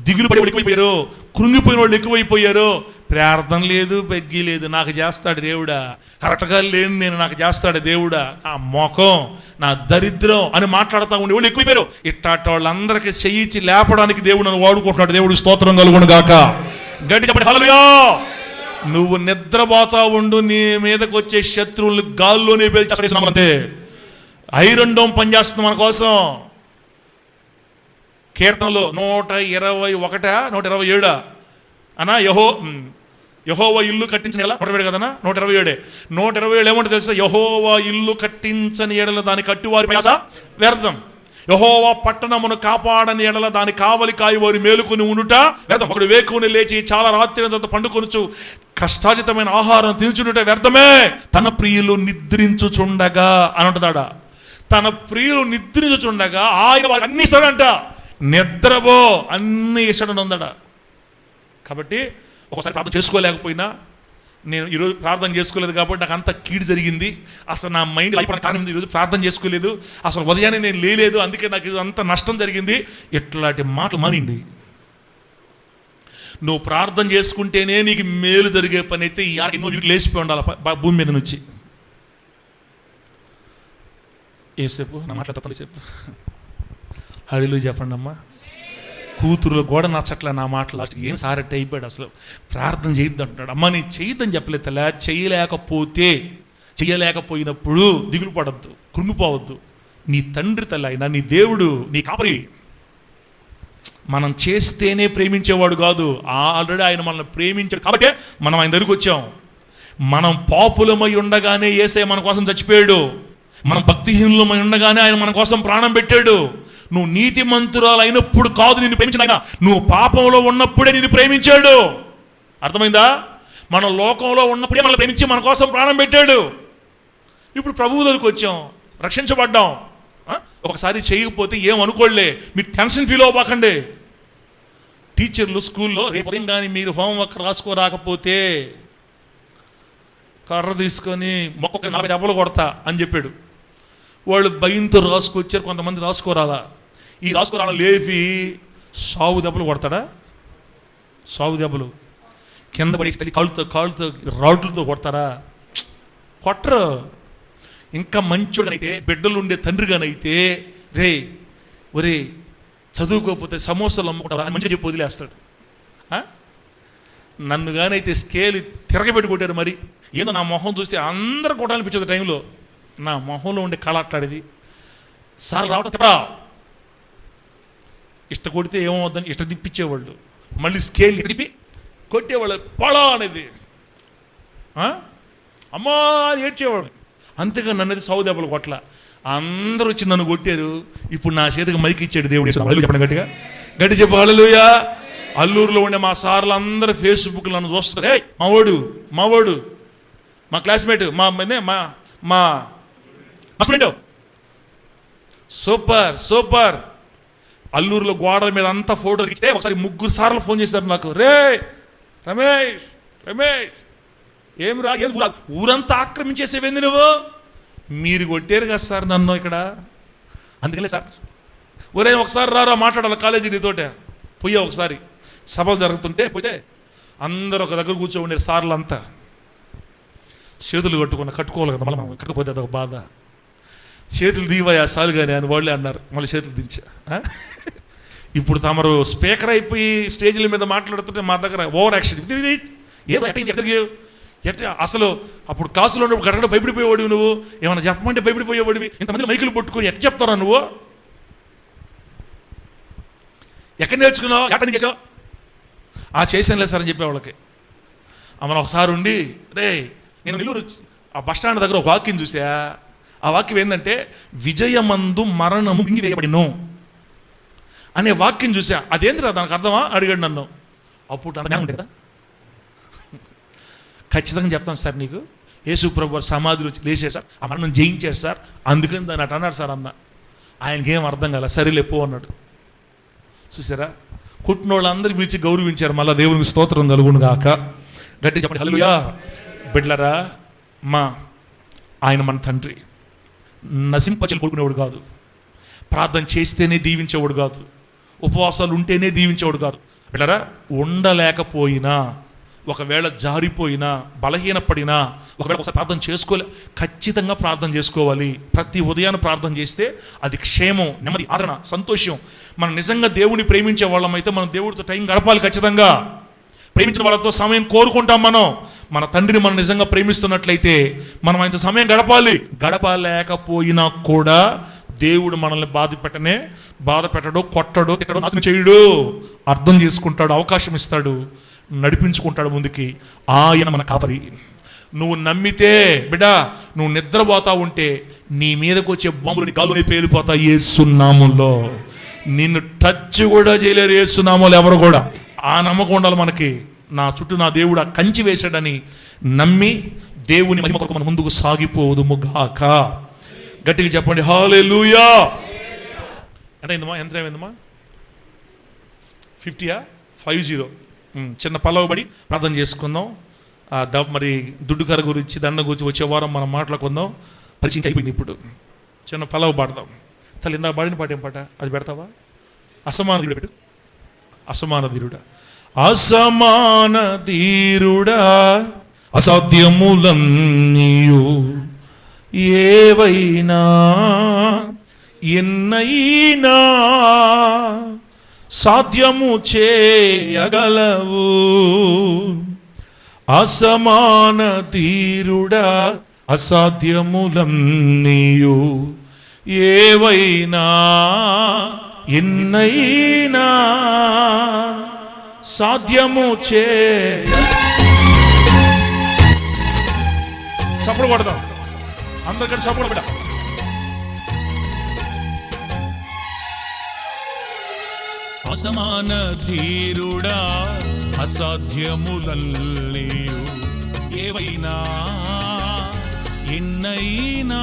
దిగులు పడే వాళ్ళు ఎక్కువైపోయారు, కృంగిపోయిన వాళ్ళు ఎక్కువైపోయారు. ప్రార్థన లేదు, బగ్గి లేదు, నాకు చేస్తాడు దేవుడా. కరెక్ట్గా లేని నేను నాకు చేస్తాడు దేవుడా. నా మొఖం, నా దరిద్రం అని మాట్లాడుతూ ఉండే వాళ్ళు ఎక్కువైపోయారు. ఇట్టాట వాళ్ళందరికీ చెయ్యిచ్చి లేపడానికి దేవుడు నన్ను వాడుకుంటున్నాడు. దేవుడు స్తోత్రం కలుగును గాక. గట్టి చెప్పండి హల్లెలూయా. నువ్వు నిద్రపోతా ఉండు, నీ మీదకి వచ్చే శత్రువులు గాల్లోనే పేల్చేస్తున్నాం అంతే. ఐరన్ డోమ్ పనిచేస్తుంది మన కోసం. కీర్తనలో 121 127 అన్నా యెహోవా ఇల్లు కట్టించిన ఎడల 127 కదన్నా 127 127 ఏమంటే తెలుసా? యెహోవా ఇల్లు కట్టించని ఎడల దాని కట్టువారి ప్రయాస వ్యర్థం. యెహోవా పట్టణమును కాపాడని ఎడల దాని కావలి కాయవారి మేలుకొని ఉండుట వ్యర్థం. ఒకడు వేకుని లేచి చాలా రాత్రి తర్వాత పండుకొనుచు కష్టాజితమైన ఆహారం తినుచుండుట వ్యర్థమే. తన ప్రియులు నిద్రించుచుండగా అని ఉంటుందాడా. తన ప్రియులు నిద్రించుచుండగా ఆయన వారికి అన్ని ఇస్తాడంట. నిద్రపో అన్ని ఇస్తాడని ఉందడా. కాబట్టి ఒకసారి ప్రార్థన చేసుకోలేకపోయినా నేను ఈరోజు ప్రార్థన చేసుకోలేదు కాబట్టి నాకు అంత కీడు జరిగింది, అసలు నా మైండ్ అయిపోయిన కారణం ఈరోజు ప్రార్థన చేసుకోలేదు, అసలు ఉదయాన్నే నేను లేలేదు, అందుకే నాకు అంత నష్టం జరిగింది. ఇట్లాంటి మాటలు మానింది. నువ్వు ప్రార్థన చేసుకుంటేనే నీకు మేలు జరిగే పని అయితే ఎన్నో లేచిపోయి ఉండాలి భూమి మీద నుంచి. ఏసేపు నా మాటలు తప్పని సేపు హల్లెలూయా చెప్పండి అమ్మా. కూతురులో కూడా నచ్చట్లే నా మాట. లాస్ట్కి ఏం సారెట్ అయిపోయాడు, అసలు ప్రార్థన చేయొద్దు అంటున్నాడు. అమ్మ నేను చేయొద్దని చెప్పలేదు తల్లా, చేయలేకపోయినప్పుడు దిగులు పడద్దు, కృంగిపోవద్దు. నీ తండ్రి తల్లి అయినా నీ దేవుడు నీ కాపరి. మనం చేస్తేనే ప్రేమించేవాడు కాదు, ఆల్రెడీ ఆయన మనల్ని ప్రేమించాడు కాబట్టి మనం ఆయన దగ్గరికి వచ్చాం. మనం పాపులమై ఉండగానే యేసయ్య మన కోసం చచ్చిపోయాడు. మనం భక్తిహీనులమై ఉండగానే ఆయన మన కోసం ప్రాణం పెట్టాడు. నువ్వు నీతిమంతురాలు అయినప్పుడు కాదు నిన్ను ప్రేమించిన ఆయన, నువ్వు పాపంలో ఉన్నప్పుడే నిన్ను ప్రేమించాడు. అర్థమైందా? మనం లోకంలో ఉన్నప్పుడే మనల్ని ప్రేమించి మన కోసం ప్రాణం పెట్టాడు. ఇప్పుడు ప్రభువు దగ్గరికి వచ్చాం, రక్షించబడ్డాం. ఒకసారి చేయకపోతే ఏం అనుకోలే, మీరు టెన్షన్ ఫీల్ అవ్వకండి. టీచర్లు స్కూల్లో రేపు కానీ మీరు హోంవర్క్ రాసుకోరాకపోతే కర్ర తీసుకొని మొక్క 40 దెబ్బలు కొడతా అని చెప్పాడు. వాళ్ళు భయంతో రాసుకొచ్చారు, కొంతమంది రాసుకోరాలా. ఈ రాసుకోరాలా లేపి సావు దెబ్బలు కొడతాడా? సావు దెబ్బలు కింద పడేసి కాళ్ళతో రాడ్లతో కొడతారా? కొట్టరు. ఇంకా మంచోడనైతే, బిడ్డలు ఉండే తండ్రిగానైతే ఒరే చదువుకోకపోతే సమోసాలు అమ్ముకుంటారా అని మంచిగా చెప్పి వదిలేస్తాడు. నన్ను కానైతే స్కేల్ తిరగబెట్టి కొట్టారు. మరి ఏదో నా మొహం చూస్తే అందరూ కొట్టాలనిపించేది టైంలో. నా మొహంలో ఉండే కళ అట్లాడేది. సార్ రావటం తప్ప ఇష్ట కొడితే ఏమవుద్దని ఇష్ట తిప్పించేవాళ్ళు, మళ్ళీ స్కేల్ తిప్పి కొట్టేవాళ్ళు. పొలా అనేది అమ్మా అని ఏడ్చేవాడు. అంతేగా నన్నది సౌ దెబ్బలు కొట్ల. అందరూ వచ్చి నన్ను కొట్టారు. ఇప్పుడు నా చేతికి మైకి ఇచ్చాడు దేవుడు. చెప్పండి గట్టిగా, గట్టి చెప్పు హల్లెలూయా. అల్లూరులో ఉండే మా సార్లు అందరూ ఫేస్బుక్లో నన్ను చూస్తారు. మావాడు మా క్లాస్మేట్, మా ఫ్రెండ్, సూపర్. అల్లూరులో గోడల మీద అంతా ఫోటోలు ఇస్తే ఒకసారి 3 సార్లు ఫోన్ చేశారు నాకు. రమేష్ ఏం ఊరంతా ఆక్రమించేసేవేంది నువ్వు? మీరు కొట్టారు కదా సార్ నన్ను ఇక్కడ, అందుకనే సార్ ఒరే ఒకసారి రారా మాట్లాడాలి కాలేజీ నీతోటే. పోయా ఒకసారి సభలు జరుగుతుంటే పోతే అందరూ ఒక దగ్గర కూర్చో ఉండే సార్లు అంతా చేతులు కట్టుకోవాలి కదా, మళ్ళీ కట్టుకోపోతే అదొక బాధ. చేతులు దీవయ్యా సాలు కానీ అని వాళ్ళే అన్నారు. మళ్ళీ చేతులు దించా. ఇప్పుడు తమరు స్పీకర్ అయిపోయి స్టేజ్ల మీద మాట్లాడుతుంటే మా దగ్గర ఓవర్ యాక్షన్. అసలు అప్పుడు క్లాసులో ఉన్నప్పుడు గడగడ భయపడిపోయేవాడివి నువ్వు. ఏమైనా చెప్పమంటే భయపడిపోయేవాడివి. ఇంతమంది మైకులు పట్టుకొని ఎట్లా చెప్తారా నువ్వు? ఎక్కడ నేర్చుకున్నావు? ఎక్కడ చేసావు? చేసానులే సార్ అని చెప్పే వాళ్ళకి. మన ఒకసారి ఉండి నేను నెల్లూరు ఆ బస్టాండ్ దగ్గర ఒక వాక్యం చూసా. ఆ వాక్యం ఏంటంటే విజయమందు మరణము మింగివేయబడిను అనే వాక్యం చూసా. అదేంటిరా దానికి అర్థమా అడిగాడు నన్ను. అప్పుడు అర్థం ఉంటుంది కదా. ఖచ్చితంగా చెప్తాను సార్ నీకు, యేసు ప్రభువు సమాధిలో లేచారు సార్, ఆ మరణం జయించారు సార్, అందుకని దాన్ని అటు అన్నాడు సార్ అన్న. ఆయనకి ఏం అర్థం కాలే. సరేలే పో అన్నాడు. చూసారా, కుట్టిన వాళ్ళందరూ పిలిచి గౌరవించారు. మళ్ళీ దేవునికి స్తోత్రం కలుగును గాక. గట్టి చెప్పండి హల్లెలూయా. బిడ్డలారా, ఆయన మన తండ్రి. నశింపచలు కొడుకునేవాడు కాదు, ప్రార్థన చేస్తేనే దీవించేవాడు కాదు, ఉపవాసాలు ఉంటేనే దీవించేవాడు కాదు. బిడ్డలారా, ఉండలేకపోయినా, ఒకవేళ జారిపోయినా, బలహీనపడినా, ఒకవేళ ఒకసారి ప్రార్థన చేసుకోలే, ఖచ్చితంగా ప్రార్థన చేసుకోవాలి. ప్రతి ఉదయాన్ని ప్రార్థన చేస్తే అది క్షేమం, నెమ్మది, ఆదరణ, సంతోషం. మనం నిజంగా దేవుని ప్రేమించే వాళ్ళమైతే మనం దేవుడితో టైం గడపాలి. ఖచ్చితంగా ప్రేమించిన వాళ్ళతో సమయం కోరుకుంటాం. మన తండ్రిని మనం నిజంగా ప్రేమిస్తున్నట్లయితే మనం ఆయనతో సమయం గడపాలి. గడపలేకపోయినా కూడా దేవుడు మనల్ని బాధ పెట్టడు, కొట్టడు, తిట్టడు, నాశనం చేయడు. అర్థం చేసుకుంటాడు, అవకాశం ఇస్తాడు, నడిపించుకుంటాడు ముందుకి. ఆయన మన కాపరి. నువ్వు నమ్మితే బిడ్డ, నువ్వు నిద్రపోతా ఉంటే నీ మీదకి వచ్చే బాంబులు గాల్లోనే పేలిపోతాయి యేసు నామములో. నిన్ను టచ్ కూడా చేయలేరు యేసు నామములో ఎవరు కూడా. ఆ నమ్మకం ఉండాలి మనకి. నా చుట్టూ నా దేవుడు ఆ కంచి వేశాడని నమ్మి దేవుని మహిమ కొరకు మనం ముందుకు సాగిపోదుము గాక. గట్టిగా చెప్పండి హల్లెలూయా. ఎంత అయిందమ్మా? ఎంత ఏమైందమ్మా? 50 చిన్న పల్లవబడి ప్రార్థన చేసుకుందాం. మరి దుడ్డుకర గురించి, దండ గురించి వచ్చే వారం మనం మాట్లాడుకుందాం. పరిచయం అయిపోయింది. ఇప్పుడు చిన్న పలవ పాడదాం. తల్లి ఇందాక పాడిన పాట ఏం పాట అది పెడతావా? అసమాన ధీరుడు పెట్టు. అసమాన ధీరుడా, అసమాన ధీరుడా, అసాధ్యములన్నీయు ఏవైనా ఎన్నైనా సాధ్యము చేయగలవు. అసమాన ధీరుడా, అసాధ్యములన్నీయు ఏవైనా ఎన్నైనా సాధ్యము చప్పుడు కొడదాం అందరికంటే. చప్పుడు బిడ్డ, అసమాన ధీరుడా, అసాధ్యములన్నీయు ఏవైనా ఎన్నైనా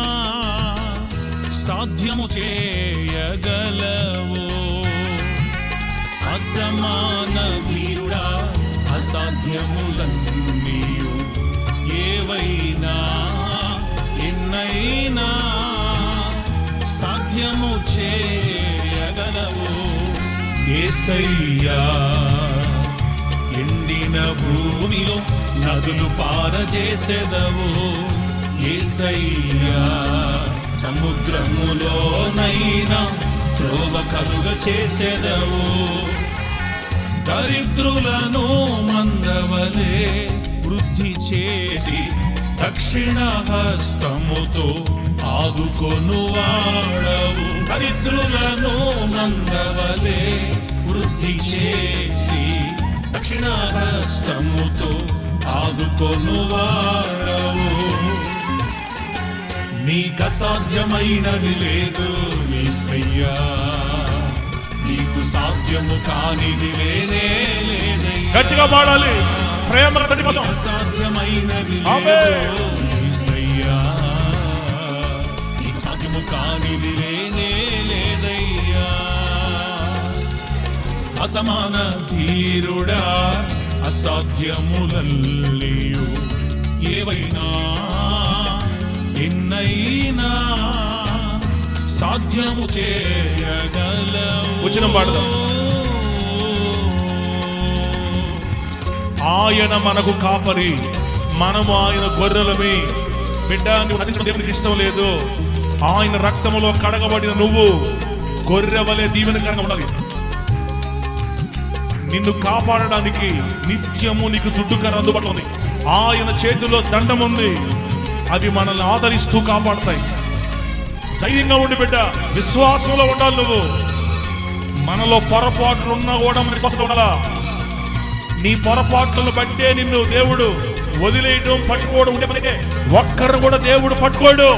సాధ్యము చేయగలవు. అసమాన ధీరుడా, అసాధ్యములన్నీయు ఏవైనా ఎన్నైనా సాధ్యము చేయగలవు. యేసయ్యా, ఎండిన భూమిలో నదులు పారజేసెదవు. యేసయ్యా, సముద్రములోనైనా త్రోవ కలుగ చేసెదవు. దరిద్రులను మందవలే వృద్ధి చేసి దక్షిణ హస్తముతో ఆదుకొనువాడవు. దరిద్రులను మందవలే వృద్ధి చేసి దక్షిణ హస్తముతో ఆదుకొనువాడవు. నీకు అసాధ్యమైనది లేదు యేసయ్యా, నీకు సాధ్యము కానిది లేనే లేదయ్యా. గట్టిగా పాడాలి ప్రేమ. అసాధ్యమైనది లేదు యేసయ్యా, నీకు సాధ్యము కానిది లేనే లేదయ్యా. అసమాన ధీరుడా, అసాధ్యములన్నీయు ఏవైనా ఎన్నైనా సాధ్యము చేయగలవు. వచ్చిన పాడదాం. ఆయన మనకు కాపరి, మనము ఆయన గొర్రెలమి. బిడ్డ, నువ్వు నశించడం దేవునికి ఇష్టం లేదు. ఆయన రక్తములో కడగబడిన నువ్వు గొర్రె వలె దీవెనకరంగా ఉండాలి. నిన్ను కాపాడడానికి నిత్యము నీకు దుడ్డుకర అందుబాటులో ఉంది. ఆయన చేతిలో దండం ఉంది, అది మనల్ని ఆదరిస్తూ కాపాడతాయి. ధైర్యంగా ఉండి బిడ్డ, విశ్వాసంలో ఉండాలి. నువ్వు మనలో పొరపాట్లు ఉన్నా కూడా విశ్వాసంతో ఉండాలా. నీ పొరపాట్లను బట్టే నిన్ను దేవుడు వదిలేయడం, పట్టుకోవడం ఉండే మనకే. ఒక్కరు కూడా దేవుడు పట్టుకోడు.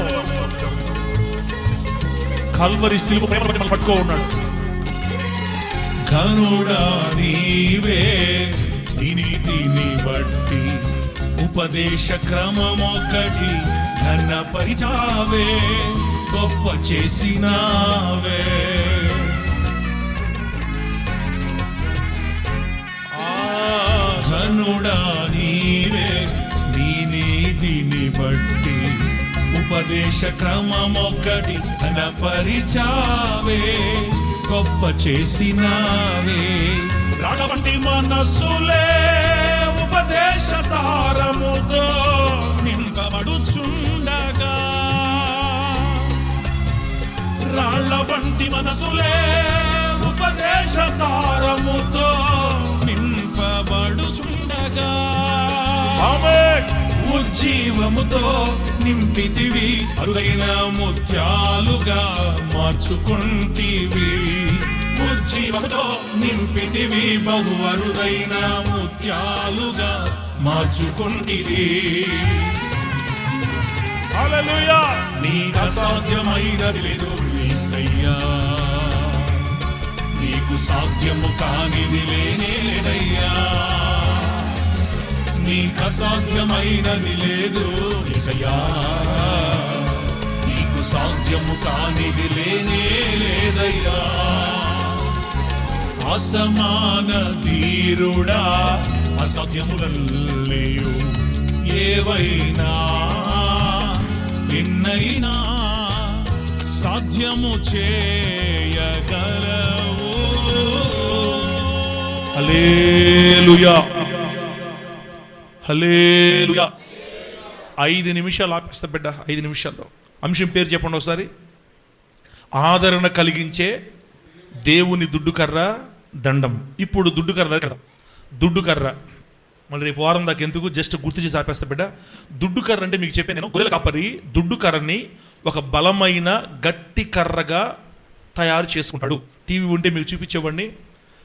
కల్వరి సిలువ ప్రేమ పట్టుకో ఉన్నాడు. ఘనుడా నీవే, నీ నీతిని బట్టి ఉపదేశ క్రమమొకటి ఘనపరిచావే, గొప్ప చేసినావే. ఘనుడా నీవే, నీ నీతిని బట్టి ఉపదేశ క్రమమొకటి ఘనపరిచావే, గొప్ప చేసినావే. రాళ్ళ వంటి మనస్సులే ఉపదేశ సారముతో నింపబడుచుండగా, రాళ్ళ వంటి మనసులే ఉపదేశ సారముతో నింపబడుచుండగా, ఉజ్జీవముతో నింపితివి, అరుదైన ముత్యాలుగా మార్చుకుంటివి. ఉజ్జీవముతో నింపితివి, బహు అరుదైన ముత్యాలుగా మార్చుకుంటివి. హల్లెలూయా. నీకు అసాధ్యమైనది లేదు యేసయ్యా, నీకు సాధ్యము కానిది లేనే లేదయ్యా. నీకు అసాధ్యమైనది లేదు యేసయ్యా, నీకు సాధ్యము కానిది లేనే లేదయ్యా. అసమాన ధీరుడా, అసాధ్యములన్నీయు ఏవైనా నిన్నైనా సాధ్యము చేయగలవు. హల్లెలూయా, హల్లెలూయా. 5 నిమిషాలు ఆపేస్తా బిడ్డ, 5 నిమిషాల్లో. అంశం పేరు చెప్పండి ఒకసారి. ఆదరణ కలిగించే దేవుని దుడ్డు కర్ర దండం. ఇప్పుడు దుడ్డు కర్ర కదా, దుడ్డు కర్ర మళ్ళీ రేపు వారం దాకా ఎందుకు, జస్ట్ గుర్తు చేసి ఆపేస్తా బిడ్డ. దుడ్డు కర్ర అంటే మీకు చెప్పాను నేను, గొర్రెల కాపరి దుడ్డు కర్రని ఒక బలమైన గట్టి కర్రగా తయారు చేసుకుంటాడు. టీవీ ఉంటే మీకు చూపించేవాడిని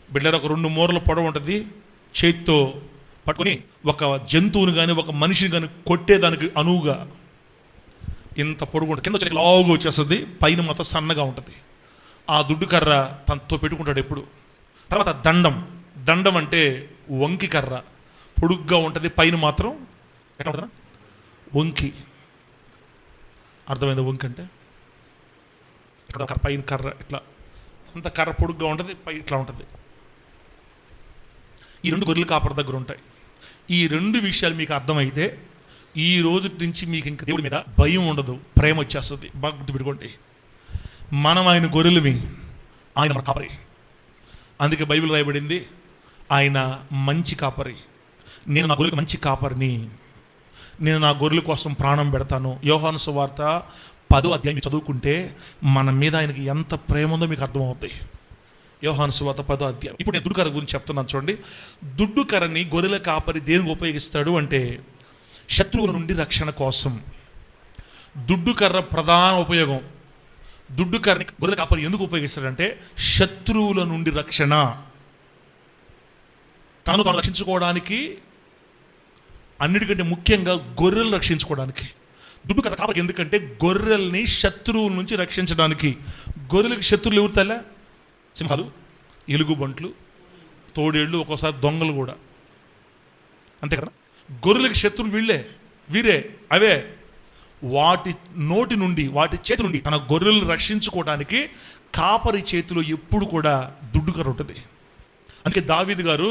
బిడ్డలు. ఒక 2 మూరల పొడవు ఉంటుంది, చేతితో పట్టుకొని ఒక జంతువుని కానీ ఒక మనిషిని కానీ కొట్టేదానికి అనువుగా ఇంత పొడుగు ఉంటుంది, కింద వచ్చి లావుగా వచ్చేస్తుంది, పైన మాత్రం సన్నగా ఉంటుంది. ఆ దుడ్డు కర్ర తనతో పెట్టుకుంటాడు ఎప్పుడు. తర్వాత దండం. దండం అంటే వంకి కర్ర, పొడుగ్గా ఉంటుంది, పైన మాత్రం ఎట్లా ఉంటుందా వంకి. అర్థమైంది వంకి అంటే? ఇక్కడ పైన కర్ర ఇట్లా అంత కర్ర పొడుగ్గా ఉంటుంది, పై ఇట్లా ఉంటుంది. ఈ 2 గొర్రెల కాపరి దగ్గర ఉంటాయి. ఈ 2 విషయాలు మీకు అర్థమైతే ఈ రోజు నుంచి మీకు ఇంకా దేవుడి మీద భయం ఉండదు, ప్రేమ వచ్చేస్తుంది. బాగా గుర్తుపెట్టుకోండి, మనం ఆయన గొర్రెలమి, ఆయన మన కాపరి. అందుకే బైబిల్ రాయబడింది, ఆయన మంచి కాపరి. నేను నా గొర్రెలకు మంచి కాపరిని, నేను నా గొర్రెల కోసం ప్రాణం పెడతాను. యోహాను సువార్త 10వ అధ్యాయం చదువుకుంటే మన మీద ఆయనకి ఎంత ప్రేమ ఉందో మీకు అర్థమవుతాయి. యోహాను సువార్త 10వ అధ్యాయం. ఇప్పుడు నేను దుడ్డు కర్ర గురించి చెప్తున్నాను చూడండి. దుడ్డు కర్రని గొర్రెల కాపరి దేనికి ఉపయోగిస్తాడు అంటే శత్రువుల నుండి రక్షణ కోసం. దుడ్డు కర్ర ప్రధాన ఉపయోగం. దుడ్డు కర్రని గొర్రెల కాపరి ఎందుకు ఉపయోగిస్తాడంటే శత్రువుల నుండి రక్షణ, తను రక్షించుకోవడానికి, అన్నిటికంటే ముఖ్యంగా గొర్రెలను రక్షించుకోవడానికి. దుడ్డు కర్ర కాపరికి ఎందుకంటే గొర్రెల్ని శత్రువుల నుంచి రక్షించడానికి. గొర్రెలకి శత్రువులు ఎవరు తల్ల? సింహాలు, ఎలుగుబంట్లు, తోడేళ్ళు, ఒక్కోసారి దొంగలు కూడా, అంతే కదా. గొర్రెలకి శత్రువులు వీరే అవే. వాటి నోటి నుండి, వాటి చేతి నుండి తన గొర్రెలను రక్షించుకోవడానికి కాపరి చేతిలో ఎప్పుడు కూడా దుడ్డు కర్ర ఉంటుంది. అందుకే దావీదు గారు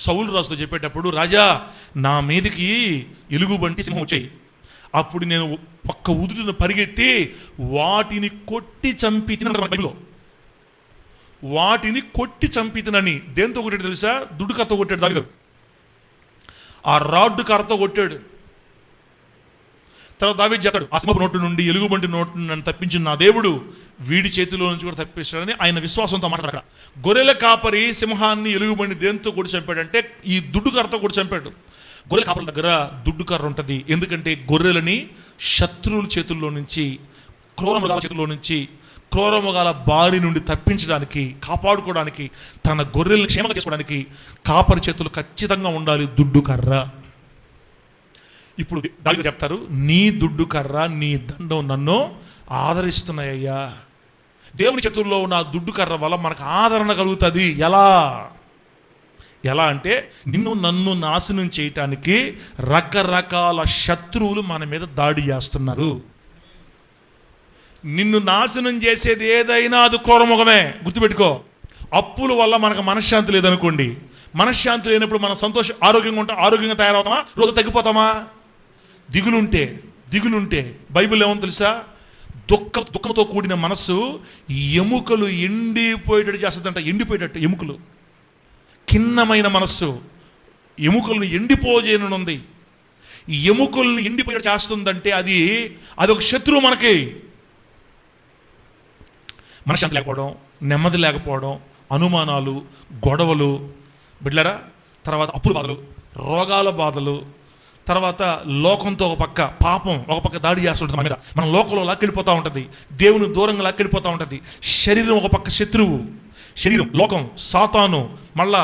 సౌలు రాజుతో చెప్పేటప్పుడు, రాజా నా మీదకి ఎలుగుబంటి సింహం వచ్చాయి, అప్పుడు నేను ఒక్క ఉదుటిని పరిగెత్తి వాటిని కొట్టి చంపి తినలో, వాటిని కొట్టి చంపి తినని. దేంతో కొట్టాడు తెలుసా? దుడ్డు కర్రతో కొట్టాడు దావీదు గారు. ఆ రాడ్డు కర్రతో కొట్టాడు. తర్వాత దావీదు చెప్పాడు, ఆ సింహపు నోటు నుండి, ఎలుగుబంటి నోటు నన్ను తప్పించిన నా దేవుడు వీడి చేతిలో నుంచి కూడా తప్పిస్తాడని ఆయన విశ్వాసంతో మాట్లాడాడు. గొర్రెల కాపరి సింహాన్ని, ఎలుగుబంటి దేంతో కూడా చంపాడంటే ఈ దుడ్డు కర్రతో కూడా చంపాడు. గొర్రెల కాపరి దగ్గర దుడ్డు కర్ర ఉంటుంది. ఎందుకంటే గొర్రెలని శత్రువుల చేతుల్లో నుంచి, క్రూరమృగాల చేతుల్లో నుంచి, క్రూరమృగాల బారి నుండి తప్పించడానికి, కాపాడుకోవడానికి, తన గొర్రెలను క్షేమంగా చేసుకోవడానికి కాపరి చేతులు ఖచ్చితంగా ఉండాలి దుడ్డు కర్ర. ఇప్పుడు దావీదు చెప్తారు, నీ దుడ్డు కర్ర, నీ దండం నన్ను ఆదరిస్తున్నాయ్యా. దేవుని చేతుల్లో ఉన్న దుడ్డు కర్ర వల్ల మనకు ఆదరణ కలుగుతుంది. ఎలా అంటే నిన్ను నన్ను నాశనం చేయటానికి రకరకాల శత్రువులు మన మీద దాడి చేస్తున్నారు. నిన్ను నాశనం చేసేది ఏదైనా అది క్రూరముఖమే, గుర్తుపెట్టుకో. అప్పుల వల్ల మనకు మనశ్శాంతి లేదనుకోండి, మనశ్శాంతి లేనప్పుడు మనం ఆరోగ్యంగా ఉంటాం, ఆరోగ్యంగా తయారవుతామా? రోజు తగ్గిపోతామా? దిగులుంటే బైబిల్ ఏమో తెలుసా? దుఃఖంతో కూడిన మనస్సు ఎముకలు ఎండిపోయేటట్టు చేస్తుందంట. ఎండిపోయేటట్టు ఎముకలు, ఖిన్నమైన మనస్సు ఎముకలను ఎండిపోజేయనుంది. ఎముకలను ఎండిపోయేటట్టు చేస్తుందంటే అది ఒక శత్రువు మనకి. మనశ్శాంతి లేకపోవడం, నెమ్మది లేకపోవడం, అనుమానాలు, గొడవలు, బిడ్డలారా, తర్వాత అప్పుల బాధలు, రోగాల బాధలు, తర్వాత లోకంతో ఒక పక్క పాపం ఒక పక్క దాడి చేస్తుంటుంది మన మీద. మన లోకంలో లాక్కెళ్ళిపోతూ ఉంటుంది, దేవుని దూరంగా లాక్కెళ్ళిపోతూ ఉంటుంది. శరీరం ఒక పక్క శత్రువు, శరీరం, లోకం, సాతాను, మళ్ళా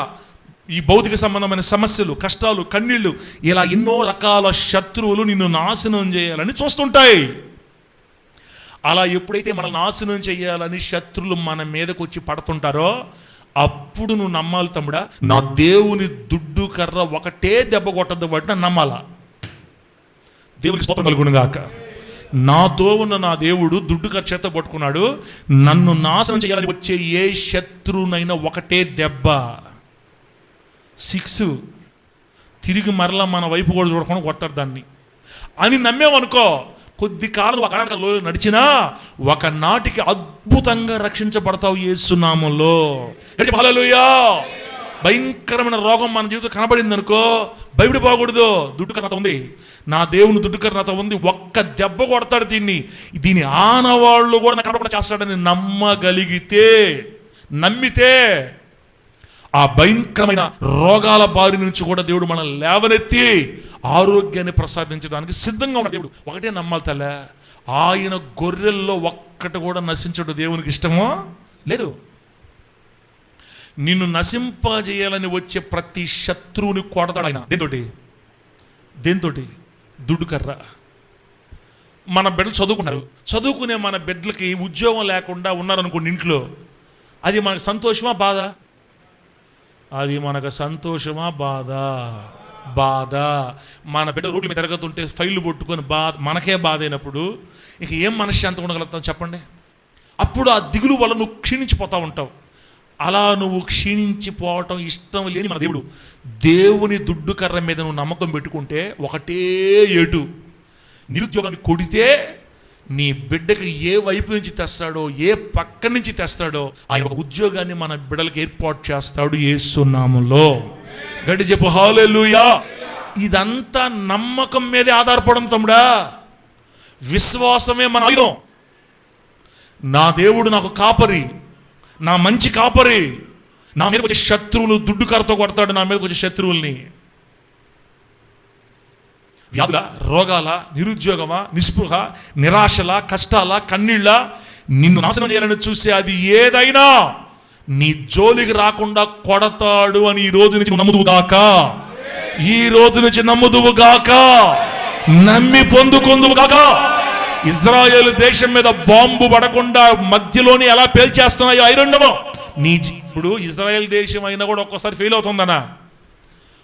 ఈ భౌతిక సంబంధమైన సమస్యలు, కష్టాలు, కన్నీళ్లు, ఇలా ఎన్నో రకాల శత్రువులు నిన్ను నాశనం చేయాలని చూస్తుంటాయి. అలా ఎప్పుడైతే మనల్ని నాశనం చేయాలని శత్రువులు మన మీదకి వచ్చి పడుతుంటారో అప్పుడు నువ్వు నమ్మాలి తమ్ముడా, నా దేవుని దుడ్డు కర్ర ఒకటే దెబ్బ కొట్టద్దు బట్టి నన్ను నమ్మాలా. దేవునికి స్తోత్రం కలుగును గాక. నాతో ఉన్న నా దేవుడు దుడ్డు కర్ర చేత పట్టుకున్నాడు. నన్ను నాశనం చేయాలని వచ్చే ఏ శత్రువునైనా ఒకటే దెబ్బ, 6 తిరిగి మరలా మన వైపు కూడా చూడకుండా కొడతాడు దాన్ని అని నమ్మేమనుకో, కొద్ది కాలం నడిచినా ఒకనాటికి అద్భుతంగా రక్షించబడతావు యేసు నామములో. హల్లెలూయా. భయంకరమైన రోగం మన జీవితం కనబడింది అనుకో, భయపడిపోకూడదు. దుడ్డుకర్రత ఉంది, నా దేవుని దుడ్డుకర్రత ఉంది, ఒక్క దెబ్బ కొడతాడు దీని ఆనవాళ్ళు కూడా కనబడకుండా చేస్తాడని నమ్మగలిగితే, నమ్మితే ఆ భయంకరమైన రోగాల బారి నుంచి కూడా దేవుడు మనల్ని లేవనెత్తి ఆరోగ్యాన్ని ప్రసాదించడానికి సిద్ధంగా ఉన్న దేవుడు. ఒకటే నమ్మాలి తల్ల, ఆయన గొర్రెల్లో ఒక్కటి కూడా నశించడం దేవునికి ఇష్టమో లేదు. నిన్ను నశింపజేయాలని వచ్చే ప్రతి శత్రువుని కొడతాడు ఆయన. దేంతోటి? దుడ్డుకర్ర. మన బిడ్డలు చదువుకున్నారు, చదువుకునే మన బిడ్డలకి ఉద్యోగం లేకుండా ఉన్నారనుకోండి ఇంట్లో, అది మనకు సంతోషమా బాధ? అది మనకు సంతోషమా బాధ. మన బిడ్డ రోడ్ల మీద తిరగతుంటే ఫైళ్ళు పట్టుకొని మనకే బాధ అయినప్పుడు ఇక ఏం మనశ్శాంతి ఉండగలుగుతాం చెప్పండి? అప్పుడు ఆ దిగులు వల్ల నువ్వు క్షీణించిపోతూ ఉంటావు. అలా నువ్వు క్షీణించిపోవటం ఇష్టం లేని మన దేవుని దుడ్డు కర్ర మీద నువ్వు నమ్మకం పెట్టుకుంటే ఒకటే ఏటు, నిరుద్యోగాన్ని కొడితే నీ బిడ్డకి ఏ వైపు నుంచి తెస్తాడో, ఏ పక్క నుంచి తెస్తాడో ఆయన ఒక ఉద్యోగాన్ని మన బిడ్డలకు ఏర్పాటు చేస్తాడు యేసు నామములో. గట్టి చెప్పు హల్లెలూయా. ఇదంతా నమ్మకం మీదే ఆధారపడం తమ్ముడా. విశ్వాసమే మన ఆయుధం. నా దేవుడు నాకు కాపరి, నా మంచి కాపరి, నా మీదకి వచ్చే శత్రువులు దుడ్డు కర్రతో కొడతాడు, నా మీదకి వచ్చే శత్రువుల్ని. వ్యాధుల, రోగాల, నిరుద్యోగమా, నిస్పృహ, నిరాశల, కష్టాల, కన్నీళ్ళ నిన్ను నాశనం చేయాలని చూసే అది ఏదైనా నీ జోలికి రాకుండా కొడతాడు అని ఈ రోజు నుంచి నమ్ముదువుగాక, నమ్మి పొందుకొందువుగాక. ఇజ్రాయేల్ దేశం మీద బాంబు పడకుండా మధ్యలోని ఎలా పేల్చేస్తున్నాయో ఐరొండమో ఇప్పుడు ఇజ్రాయేల్ దేశం అయినా కూడా ఒక్కోసారి ఫెయిల్ అవుతుందనా,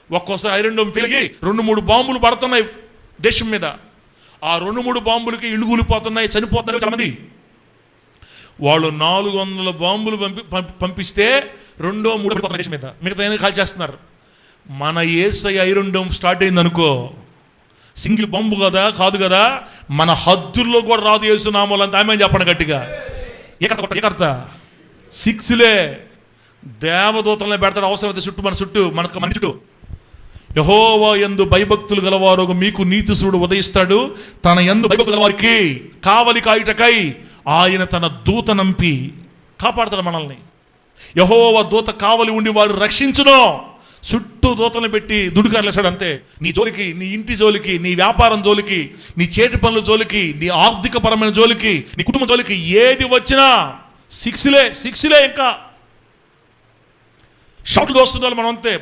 ఒక్కోసారి ఐరొండోమ్ ఫెయిల్ అయ్యి 2-3 బాంబులు పడుతున్నాయి దేశం మీద. ఆ 2-3 బాంబులకి ఇళ్ళు కూలిపోతున్నాయి, చనిపోతున్నారు చాలామంది. వాళ్ళు 400 బాంబులు పంపిస్తే 2-3 పడిపోతున్నారు దేశం మీద, మిగతా కాల్ చేస్తున్నారు. మన యేసయ్య ఐరొండోమ్ స్టార్ట్ అయింది అనుకో, సింగిల్ బాంబు కదా, కాదు కదా, మన హద్దుల్లో కూడా రాదు యేసు నామములో అంత. ఆమె చెప్పండి గట్టిగా. ఏ కర్త 6లే దేవదూతలనే పెడతాడు అవసరమైతే మన చుట్టూ మన చుట్టూ. యెహోవా యందు భయభక్తులు గలవారు మీకు నీతిశూరుడు ఉదయిస్తాడు, తన యందు భయభక్తులు గలవారికి కావలి కాయుటకై ఆయన తన దూత నంపి కాపాడుతాడు మనల్ని. యెహోవా దూత కావలి ఉండి వారు రక్షించును. చుట్టూ దూతలను పెట్టి దుడుకర్లేసాడు అంతే. నీ జోలికి, నీ ఇంటి జోలికి, నీ వ్యాపారం జోలికి, నీ చేతి పనుల జోలికి, నీ ఆర్థిక పరమైన జోలికి, నీ కుటుంబ జోలికి ఏది వచ్చినా 6లే. ఇంకా షాట్లు వస్తున్నారు మనం అంతే,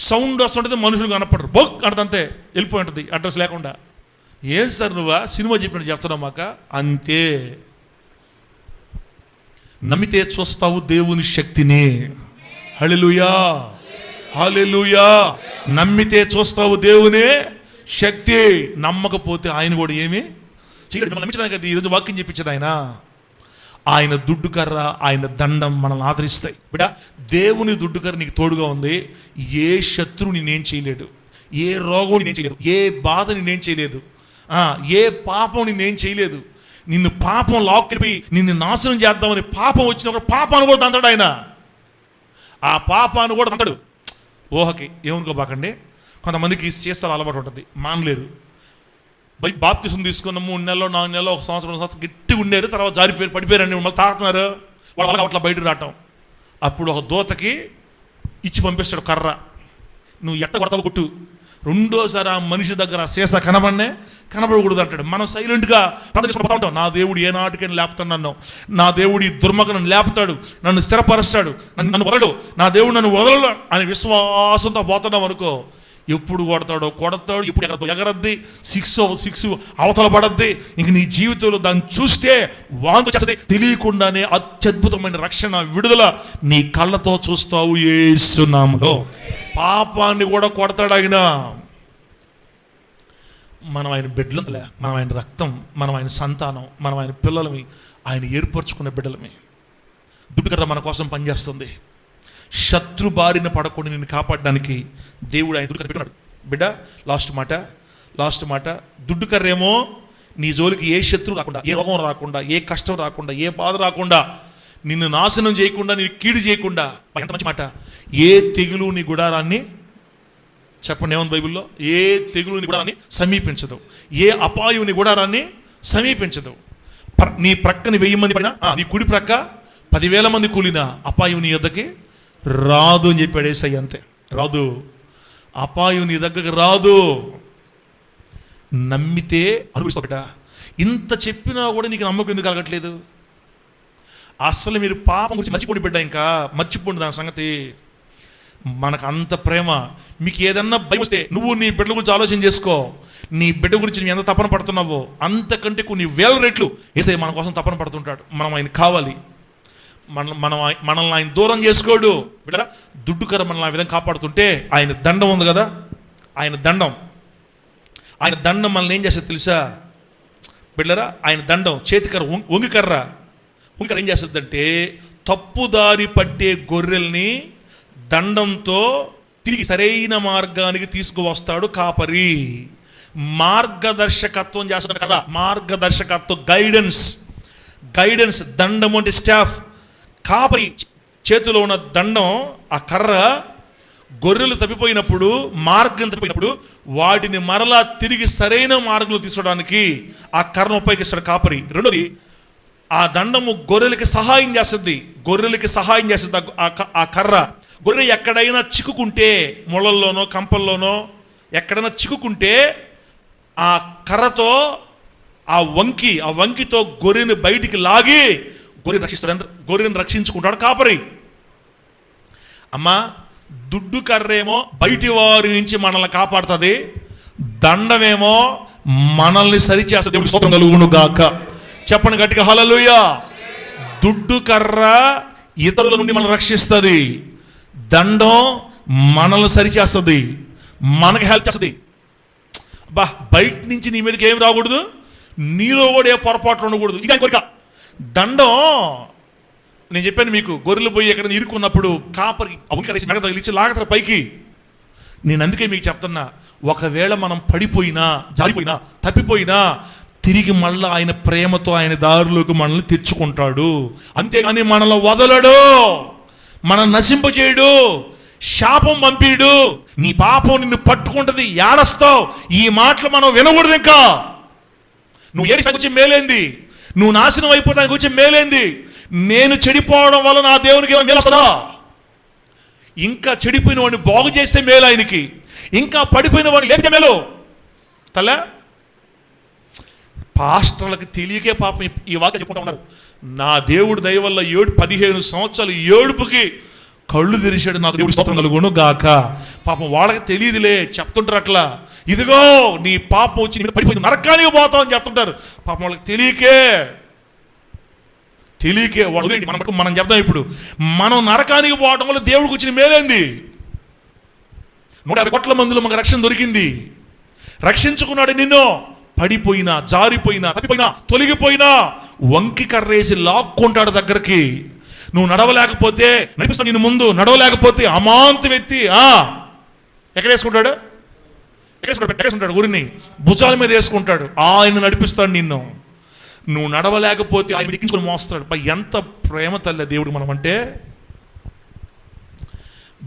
సౌండ్ వస్తుంటుంది, మనుషులు కనపడరు, బొక్ అంటంతే వెళ్ళిపోయి ఉంటుంది అడ్రస్ లేకుండా. ఏం సార్ నువ్వా సినిమా చెప్పినట్టు చెప్తున్నావు మాక అంతే. నమ్మితే చూస్తావు దేవుని శక్తిని. హల్లెలూయా, హల్లెలూయా. నమ్మితే చూస్తావు దేవుని శక్తి, నమ్మకపోతే ఆయన కూడా ఏమి చేయడు. మనం నమ్మించడానికి ఈరోజు వాక్యం చెప్పించాడు ఆయన దుడ్డుకర్ర, ఆయన దండం మనల్ని ఆదరిస్తాయి. బిడ్డ, దేవుని దుడ్డుకర్ర నీకు తోడుగా ఉంది. ఏ శత్రువుని నేను చేయలేడు, ఏ రోగం నేను చేయలేదు, ఏ బాధని నేను చేయలేదు, ఏ పాపం నేను చేయలేదు. నిన్ను పాపం లాక్కెళ్ళిపోయి నిన్ను నాశనం చేద్దామని పాపం వచ్చినప్పుడు పాపాన్ని కూడా తంతాడు ఆయన. ఆ పాపాన్ని కూడా తంతాడు. ఊహకి ఏమనుకోబాకండి. కొంతమందికి చేస్తారు అలవాటు ఉంటుంది, మానలేరు. బాప్తిసం తీసుకున్న 3 నెలలు 4 నెలలు 1 సంవత్సరం 2 సంవత్సరం గట్టిగా ఉండేరు, తర్వాత జారిపోయారు, పడిపోయారండి, మళ్ళీ తాగుతున్నారు. వాళ్ళ అట్లా బయటకు రావటం. అప్పుడు ఒక దూతకి ఇచ్చి పంపిస్తాడు కర్ర, నువ్వు ఎట్ట కొడతావు కొట్టు. రెండోసారి ఆ మనిషి దగ్గర సీసా కనబడకూడదు అంటాడు. మనం సైలెంట్గా పోతా ఉంటాం. నా దేవుడు ఏ నాటికైనా లేపుతాడు నన్ను, నా దేవుడు ఈ దుర్మగను లేపుతాడు, నన్ను స్థిరపరుస్తాడు, నన్ను వదలడు, నా దేవుడు నన్ను వదలడు అని విశ్వాసంతో పోతున్నాం అనుకో, ఎప్పుడు కొడతాడు, ఇప్పుడు ఎగరద్ది, 6 అవతల పడద్ది. ఇంక నీ జీవితంలో దాన్ని చూస్తే వాంతి చేస్తుంది. తెలియకుండానే అత్యద్భుతమైన రక్షణ, విడుదల నీ కళ్ళతో చూస్తావు యేసు నామములో. పాపాన్ని కూడా కొడతాడు ఆయన. మనం ఆయన బిడ్డలే, మనం ఆయన రక్తం, మనం ఆయన సంతానం, మనం ఆయన పిల్లలమి, ఆయన ఏర్పరచుకున్న బిడ్డలమి. దుడ్డుకర్ర మన కోసం పనిచేస్తుంది. శత్రు బారిన పడకుండా నిన్ను కాపాడడానికి దేవుడు ఆయన దుడ్డుకర్ర పెట్టుకున్నాడు. బిడ్డ లాస్ట్ మాట, దుడ్డు కర్రేమో నీ జోలికి ఏ శత్రువు రాకుండా, ఏ రోగం రాకుండా, ఏ కష్టం రాకుండా, ఏ బాధ రాకుండా, నిన్ను నాశనం చేయకుండా, నీ కీడు చేయకుండా, ఎంత మంచి మాట, ఏ తెగులు నీ గుడారాన్ని, చెప్పండి ఏమన్నా బైబిల్లో, ఏ తెగులు నీ గుడారాన్ని సమీపించదు, ఏ అపాయం నీ గుడారాన్ని సమీపించదు. నీ ప్రక్కని 1000 మంది పడినా, నీ కుడి ప్రక్క 10,000 మంది కూలినా అపాయం నీ యొద్దకి రాదు అని చెప్పాడు యేసయ్య. అంతే, రాదు, అపాయం నీ దగ్గరకు రాదు. నమ్మితే అనుభవిస్తావు. ఇంత చెప్పినా కూడా నీకు నమ్మకం ఎందుకు కలగట్లేదు? అసలు మీరు పాపం గురించి మర్చిపోండి బిడ్డ, ఇంకా మర్చిపోండి దాని సంగతి. మనకు అంత ప్రేమ. మీకు ఏదన్నా భయం వస్తే నువ్వు నీ బిడ్డల గురించి ఆలోచన చేసుకో. నీ బిడ్డ గురించి నువ్వు ఎంత తపన పడుతున్నావో అంతకంటే కొన్ని 1000 రెట్లు యేసయ్య మన కోసం తపన పడుతుంటాడు. మనం ఆయన కావాలి. మనల్ని ఆయన దూరం చేసుకోడు బిడ్డ. దుడ్డు కర్ర మనల్ని ఆ విధంగా కాపాడుతుంటే ఆయన దండం ఉంది కదా, ఆయన దండం మనల్ని ఏం చేస్తుంది తెలుసా బిడ్డరా? ఆయన దండం చేతికర్ర, వంగికర్ర ఏం చేస్తుందంటే తప్పుదారి పట్టే గొర్రెల్ని దండంతో తిరిగి సరైన మార్గానికి తీసుకువస్తాడు కాపరి. మార్గదర్శకత్వం చేస్తాడు కదా, మార్గదర్శకత్వం, గైడెన్స్. దండం అంటే స్టాఫ్. కాపరి చేతిలో ఉన్న దండం, ఆ కర్ర గొర్రెలు తప్పిపోయినప్పుడు, మార్గం తప్పిపోయినప్పుడు వాటిని మరలా తిరిగి సరైన మార్గంలో తీసుకోవడానికి ఆ కర్రను ఉపయోగిస్తాడు కాపరి. రెండోది, ఆ దండము గొర్రెలకి సహాయం చేస్తుంది. ఆ కర్ర గొర్రె ఎక్కడైనా చిక్కుకుంటే, ముళ్ళల్లోనో కంపల్లోనో ఎక్కడైనా చిక్కుకుంటే ఆ కర్రతో, ఆ వంకితో గొర్రెని బయటికి లాగి గొర్రెని రక్షించుకుంటాడు కాపరి. అమ్మా, దుడ్డు కర్రేమో బయటి వారి నుంచి మనల్ని కాపాడుతుంది, దండమేమో మనల్ని సరిచేస్తుంది. దేవునికి స్తోత్రం కలుగును గాక. చెప్పండి గట్టిగా హల్లెలూయా. దుడ్డు కర్ర ఇతరుల నుండి మనల్ని రక్షిస్తుంది, దండం మనల్ని సరిచేస్తుంది, మనకి హెల్ప్ చేస్తుంది. బయట నుంచి నీ మీదకి ఏమి రాకూడదు, నీలో కూడా ఏ పొరపాట్లు ఉండకూడదు. ఇక కోరిక దండం. నేను చెప్పాను మీకు, గొర్రెలు పోయి ఎక్కడ ఇరుక్కున్నప్పుడు కాపరి అవకాశం మెడ తగిలిచ్చి లాగతారు పైకి. నేను అందుకే మీకు చెప్తున్నా, ఒకవేళ మనం పడిపోయినా, జారిపోయినా, తప్పిపోయినా తిరిగి మళ్ళీ ఆయన ప్రేమతో ఆయన దారిలోకి మనల్ని తెచ్చుకుంటాడు. అంతేగాని మనల్ని వదలడు, మనం నశింపజేయడు, శాపం పంపిడు. నీ పాపం నిన్ను పట్టుకుంటుంది, ఏడస్తావు. ఈ మాటలు మనం వినకూడదు. ఇంకా నువ్వు ఏడికి వచ్చి మేలేంది, నువ్వు నాశనం అయిపోతానికి వచ్చి మేలేంది, నేను చెడిపోవడం వల్ల నా దేవునికి ఏమైనా మేలు వస్తుందా? ఇంకా చెడిపోయిన వాడిని బాగు చేస్తే మేలు ఆయనకి, ఇంకా పడిపోయిన వాడిని లేపితే మేలు. తల్లా, పాస్టర్లకు తెలియకే పాపం ఈ వాక్యం చెప్పుకుంటూ ఉన్నారు. నా దేవుడు దయ వల్ల 15 సంవత్సరాలు ఏడుపుకి కళ్ళు తెరిచాడు, నాకు దేవుడు స్తోత్రం కలుగును గాక. పాపం వాళ్ళకి తెలియదులే, చెప్తుంటారు అట్లా, ఇదిగో నీ పాపం వచ్చి పడిపోయింది, నరకానికి పోతావు అని చెప్తుంటారు. పాపం వాళ్ళకి తెలియకే వాళ్ళు. మనం చెప్తాం ఇప్పుడు, మనం నరకానికి పోవడం వల్ల దేవుడికి వచ్చిన మేలేంది? 150 కోట్ల మందిలో మనకు రక్షణ దొరికింది. రక్షించుకున్నాడు నిన్ను. పడిపోయినా, జారిపోయినా, తప్పిపోయినా, తొలగిపోయినా వంకి కర్రేసి లాక్కుంటాడు దగ్గరికి. నువ్వు నడవలేకపోతే నడిపిస్తాడు నిన్ను ముందు, నడవలేకపోతే అమాంతం ఎత్తి ఎక్కడ వేసుకుంటాడు? ఊరిని భుజాల మీద వేసుకుంటాడు, ఆయన నడిపిస్తాడు నిన్ను. నువ్వు నడవలేకపోతే ఆయన ఎక్కించుకొని మోస్తాడు. ఎంత ప్రేమ తల్లి దేవుడు మనం అంటే.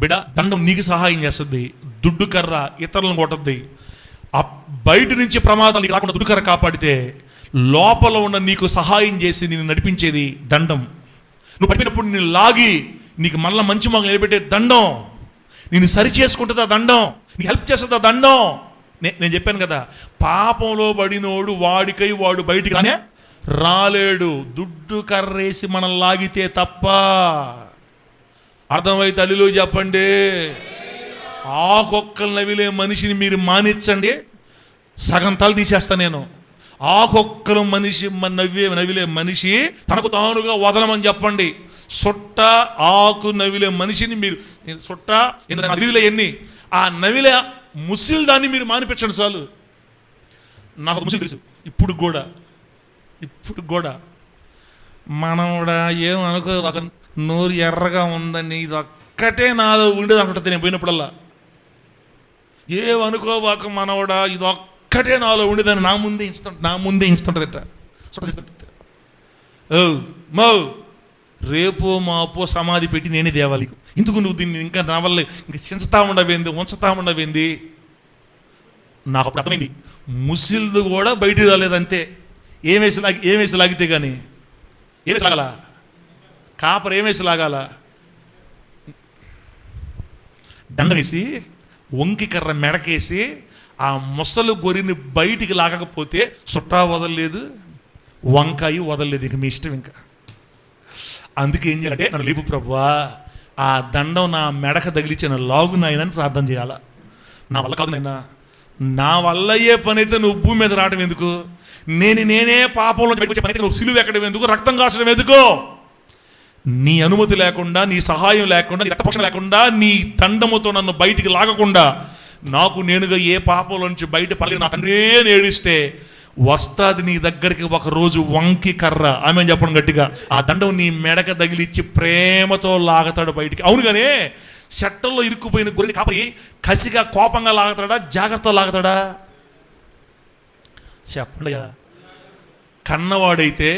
బిడ, దండం నీకు సహాయం చేస్తుంది, దుడ్డు కర్ర ఇతరులను కొట్టద్ది. బయట నుంచి ప్రమాదాలు రాకుండా దుడ్డు కర్ర కాపాడితే, లోపల ఉన్న నీకు సహాయం చేసి నిన్ను నడిపించేది దండం. నువ్వు పడిపోయినప్పుడు నిన్ను లాగి నీకు మళ్ళీ మంచి మాకు నిలబెట్టే దండం, నిన్ను సరి చేసుకుంటుంది ఆ దండం, నీకు హెల్ప్ చేస్తుంది ఆ దండం. నేను చెప్పాను కదా, పాపంలో పడినోడు వాడికై వాడు బయటికి రాలేడు, దుడ్డు కర్రేసి మనం లాగితే తప్ప. అర్థమై తల్లిలో చెప్పండి. ఆకొక్కలు నవిలే మనిషిని మీరు మానిచ్చండి, సగం తల తీసేస్తా నేను. ఆకొక్కలు నవిలే మనిషి తనకు తానుగా వదలమని చెప్పండి. సొట్ట ఆకు నవిలే మనిషిని మీరు నవిలే ఎన్ని ఆ నవిలే ముసిల్ దాన్ని మీరు మానిపించండి చాలు. నాకు ముసిల్ తెలుసు. ఇప్పుడు కూడా మనం కూడా ఏమనుకో, ఒక నోరు ఎర్రగా ఉందని ఇది ఒక్కటే నాలో ఉండేది అనుకుంటుంది నేను పోయినప్పుడల్లా. ఏమనుకోవాక మనవడా, ఇది ఒక్కటే నాలో ఉండేదాన్ని నా ముందే ఇస్తుంటదిట. మో రేపో మాపో సమాధి పెట్టి నేనే దేవాలి. ఇందుకు నువ్వు దీన్ని ఇంకా నా వల్ల ఇంకా చించుతా ఉండవేంది. నాకు అప్పుడు అర్థమైంది, ముసిల్ది కూడా బయటికి రాలేదంతే. ఏమేసి లాగితే కానీ ఏమేసి లాగాల, కాపర్ ఏమేసి లాగాల, దండమేసి వంకి కర్ర మెడకేసి ఆ ముసలు గొరిని బయటికి లాగకపోతే సుట్టా వదలలేదు, వంకాయ వదలలేదు. ఇక మీ ఇష్టం. ఇంకా అందుకే ఏం చేయాలంటే, నన్ను లేపు ప్రభువా, ఆ దండం నా మెడక తగిలిచ్చిన లాగు నాయనని ప్రార్థన చేయాలా. నా వల్ల కాదు నాయనా, నా వల్ల అయ్యే పని అయితే నువ్వు భూమి మీద రావడం ఎందుకు, నేనే పాపంలో వచ్చే పని అయితే నువ్వు సిలువ ఎక్కడం ఎందుకు, రక్తం కాచడం ఎందుకు? నీ అనుమతి లేకుండా, నీ సహాయం లేకుండా, నీ రక్తపక్షం లేకుండా, నీ దండముతో నన్ను బయటికి లాగకుండా నాకు నేనుగా ఏ పాపంలో నుంచి బయట పలికి నా తండ్రే ఏడిస్తే వస్తాది నీ దగ్గరికి ఒకరోజు వంకి కర్ర. ఆమె చెప్పడం గట్టిగా, ఆ దండం నీ మెడక తగిలిచ్చి ప్రేమతో లాగతాడు బయటికి. అవునుగానే చెట్టల్లో ఇరుక్కుపోయిన గొర్రెని కాపరి కసిగా కోపంగా లాగతాడా, జాగ్రత్తగా లాగతాడా? చెప్పండి. కన్నవాడైతే,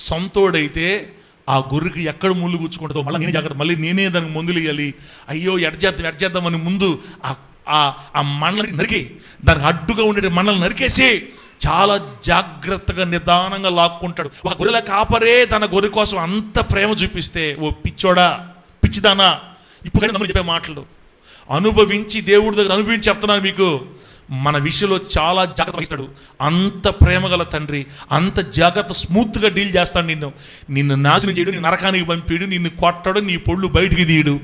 సొంతోడైతే ఆ గొర్రెకి ఎక్కడ ముళ్ళు గుచ్చుకుంటుందో మళ్ళీ నేనే జాగ్రత్త, మళ్ళీ నేనే దానికి మందులు ఇవ్వాలి. అయ్యో ఎడ్చేద్దామని ముందు ఆ మండలికి నరికి, దానికి అడ్డుగా ఉండే మండలి నరికేసి చాలా జాగ్రత్తగా నిదానంగా లాక్కుంటాడు. ఒక గొర్రెల కాపరే తన గొర్రె కోసం అంత ప్రేమ చూపిస్తే, ఓ పిచ్చోడా, పిచ్చిదానా, ఇప్పుడైనా నమ్మని చెప్పే మాటలు అనుభవించి, దేవుడి దగ్గర అనుభవించి చెప్తున్నాను మీకు, మన విషయంలో చాలా జాగ్రత్త వహిస్తాడు. అంత ప్రేమ గల తండ్రి, అంత జాగ్రత్త, స్మూత్గా డీల్ చేస్తాడు. నిన్ను నాశనం చేయడు, నీ నరకానికి పంపిడు, నిన్ను కొట్టడు, నీ పొళ్ళు బయటికి తీయడు,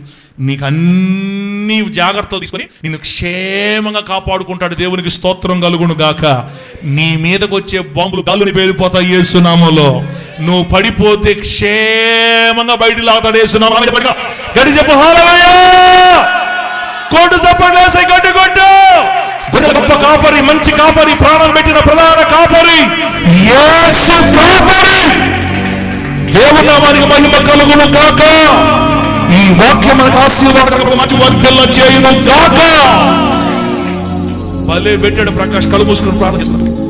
నీకు అన్ని జాగ్రత్తలు తీసుకొని నిన్ను క్షేమంగా కాపాడుకుంటాడు. దేవునికి స్తోత్రం కలుగును గాక. నీ మీదకి వచ్చే బాంబులు గాల్లుని పేలిపోతాయి యేసు నామములో. నువ్వు పడిపోతే క్షేమంగా బయటికి లాగుతాడు యేసు నామములో. గడి చెప్పు హల్లెలూయా, కొట్టు చప్పట్లు వేసి గట్టి కొట్టు. గొప్ప కాపరి, మంచి కాపరి, ప్రాణం పెట్టిన ప్రధాన కాపరి యేసు కాపరి. దేవుని నామానికి మహిమ కలుగును గాక. ఈ వాక్యం మనకు ఆశీర్వాదకరమైన మంచి వర్ధల చేయును గాక. భలే పెట్టాడు ప్రకాష్. కళ్ళు మూసుకుని ప్రార్థన చేస్తున్నాడు.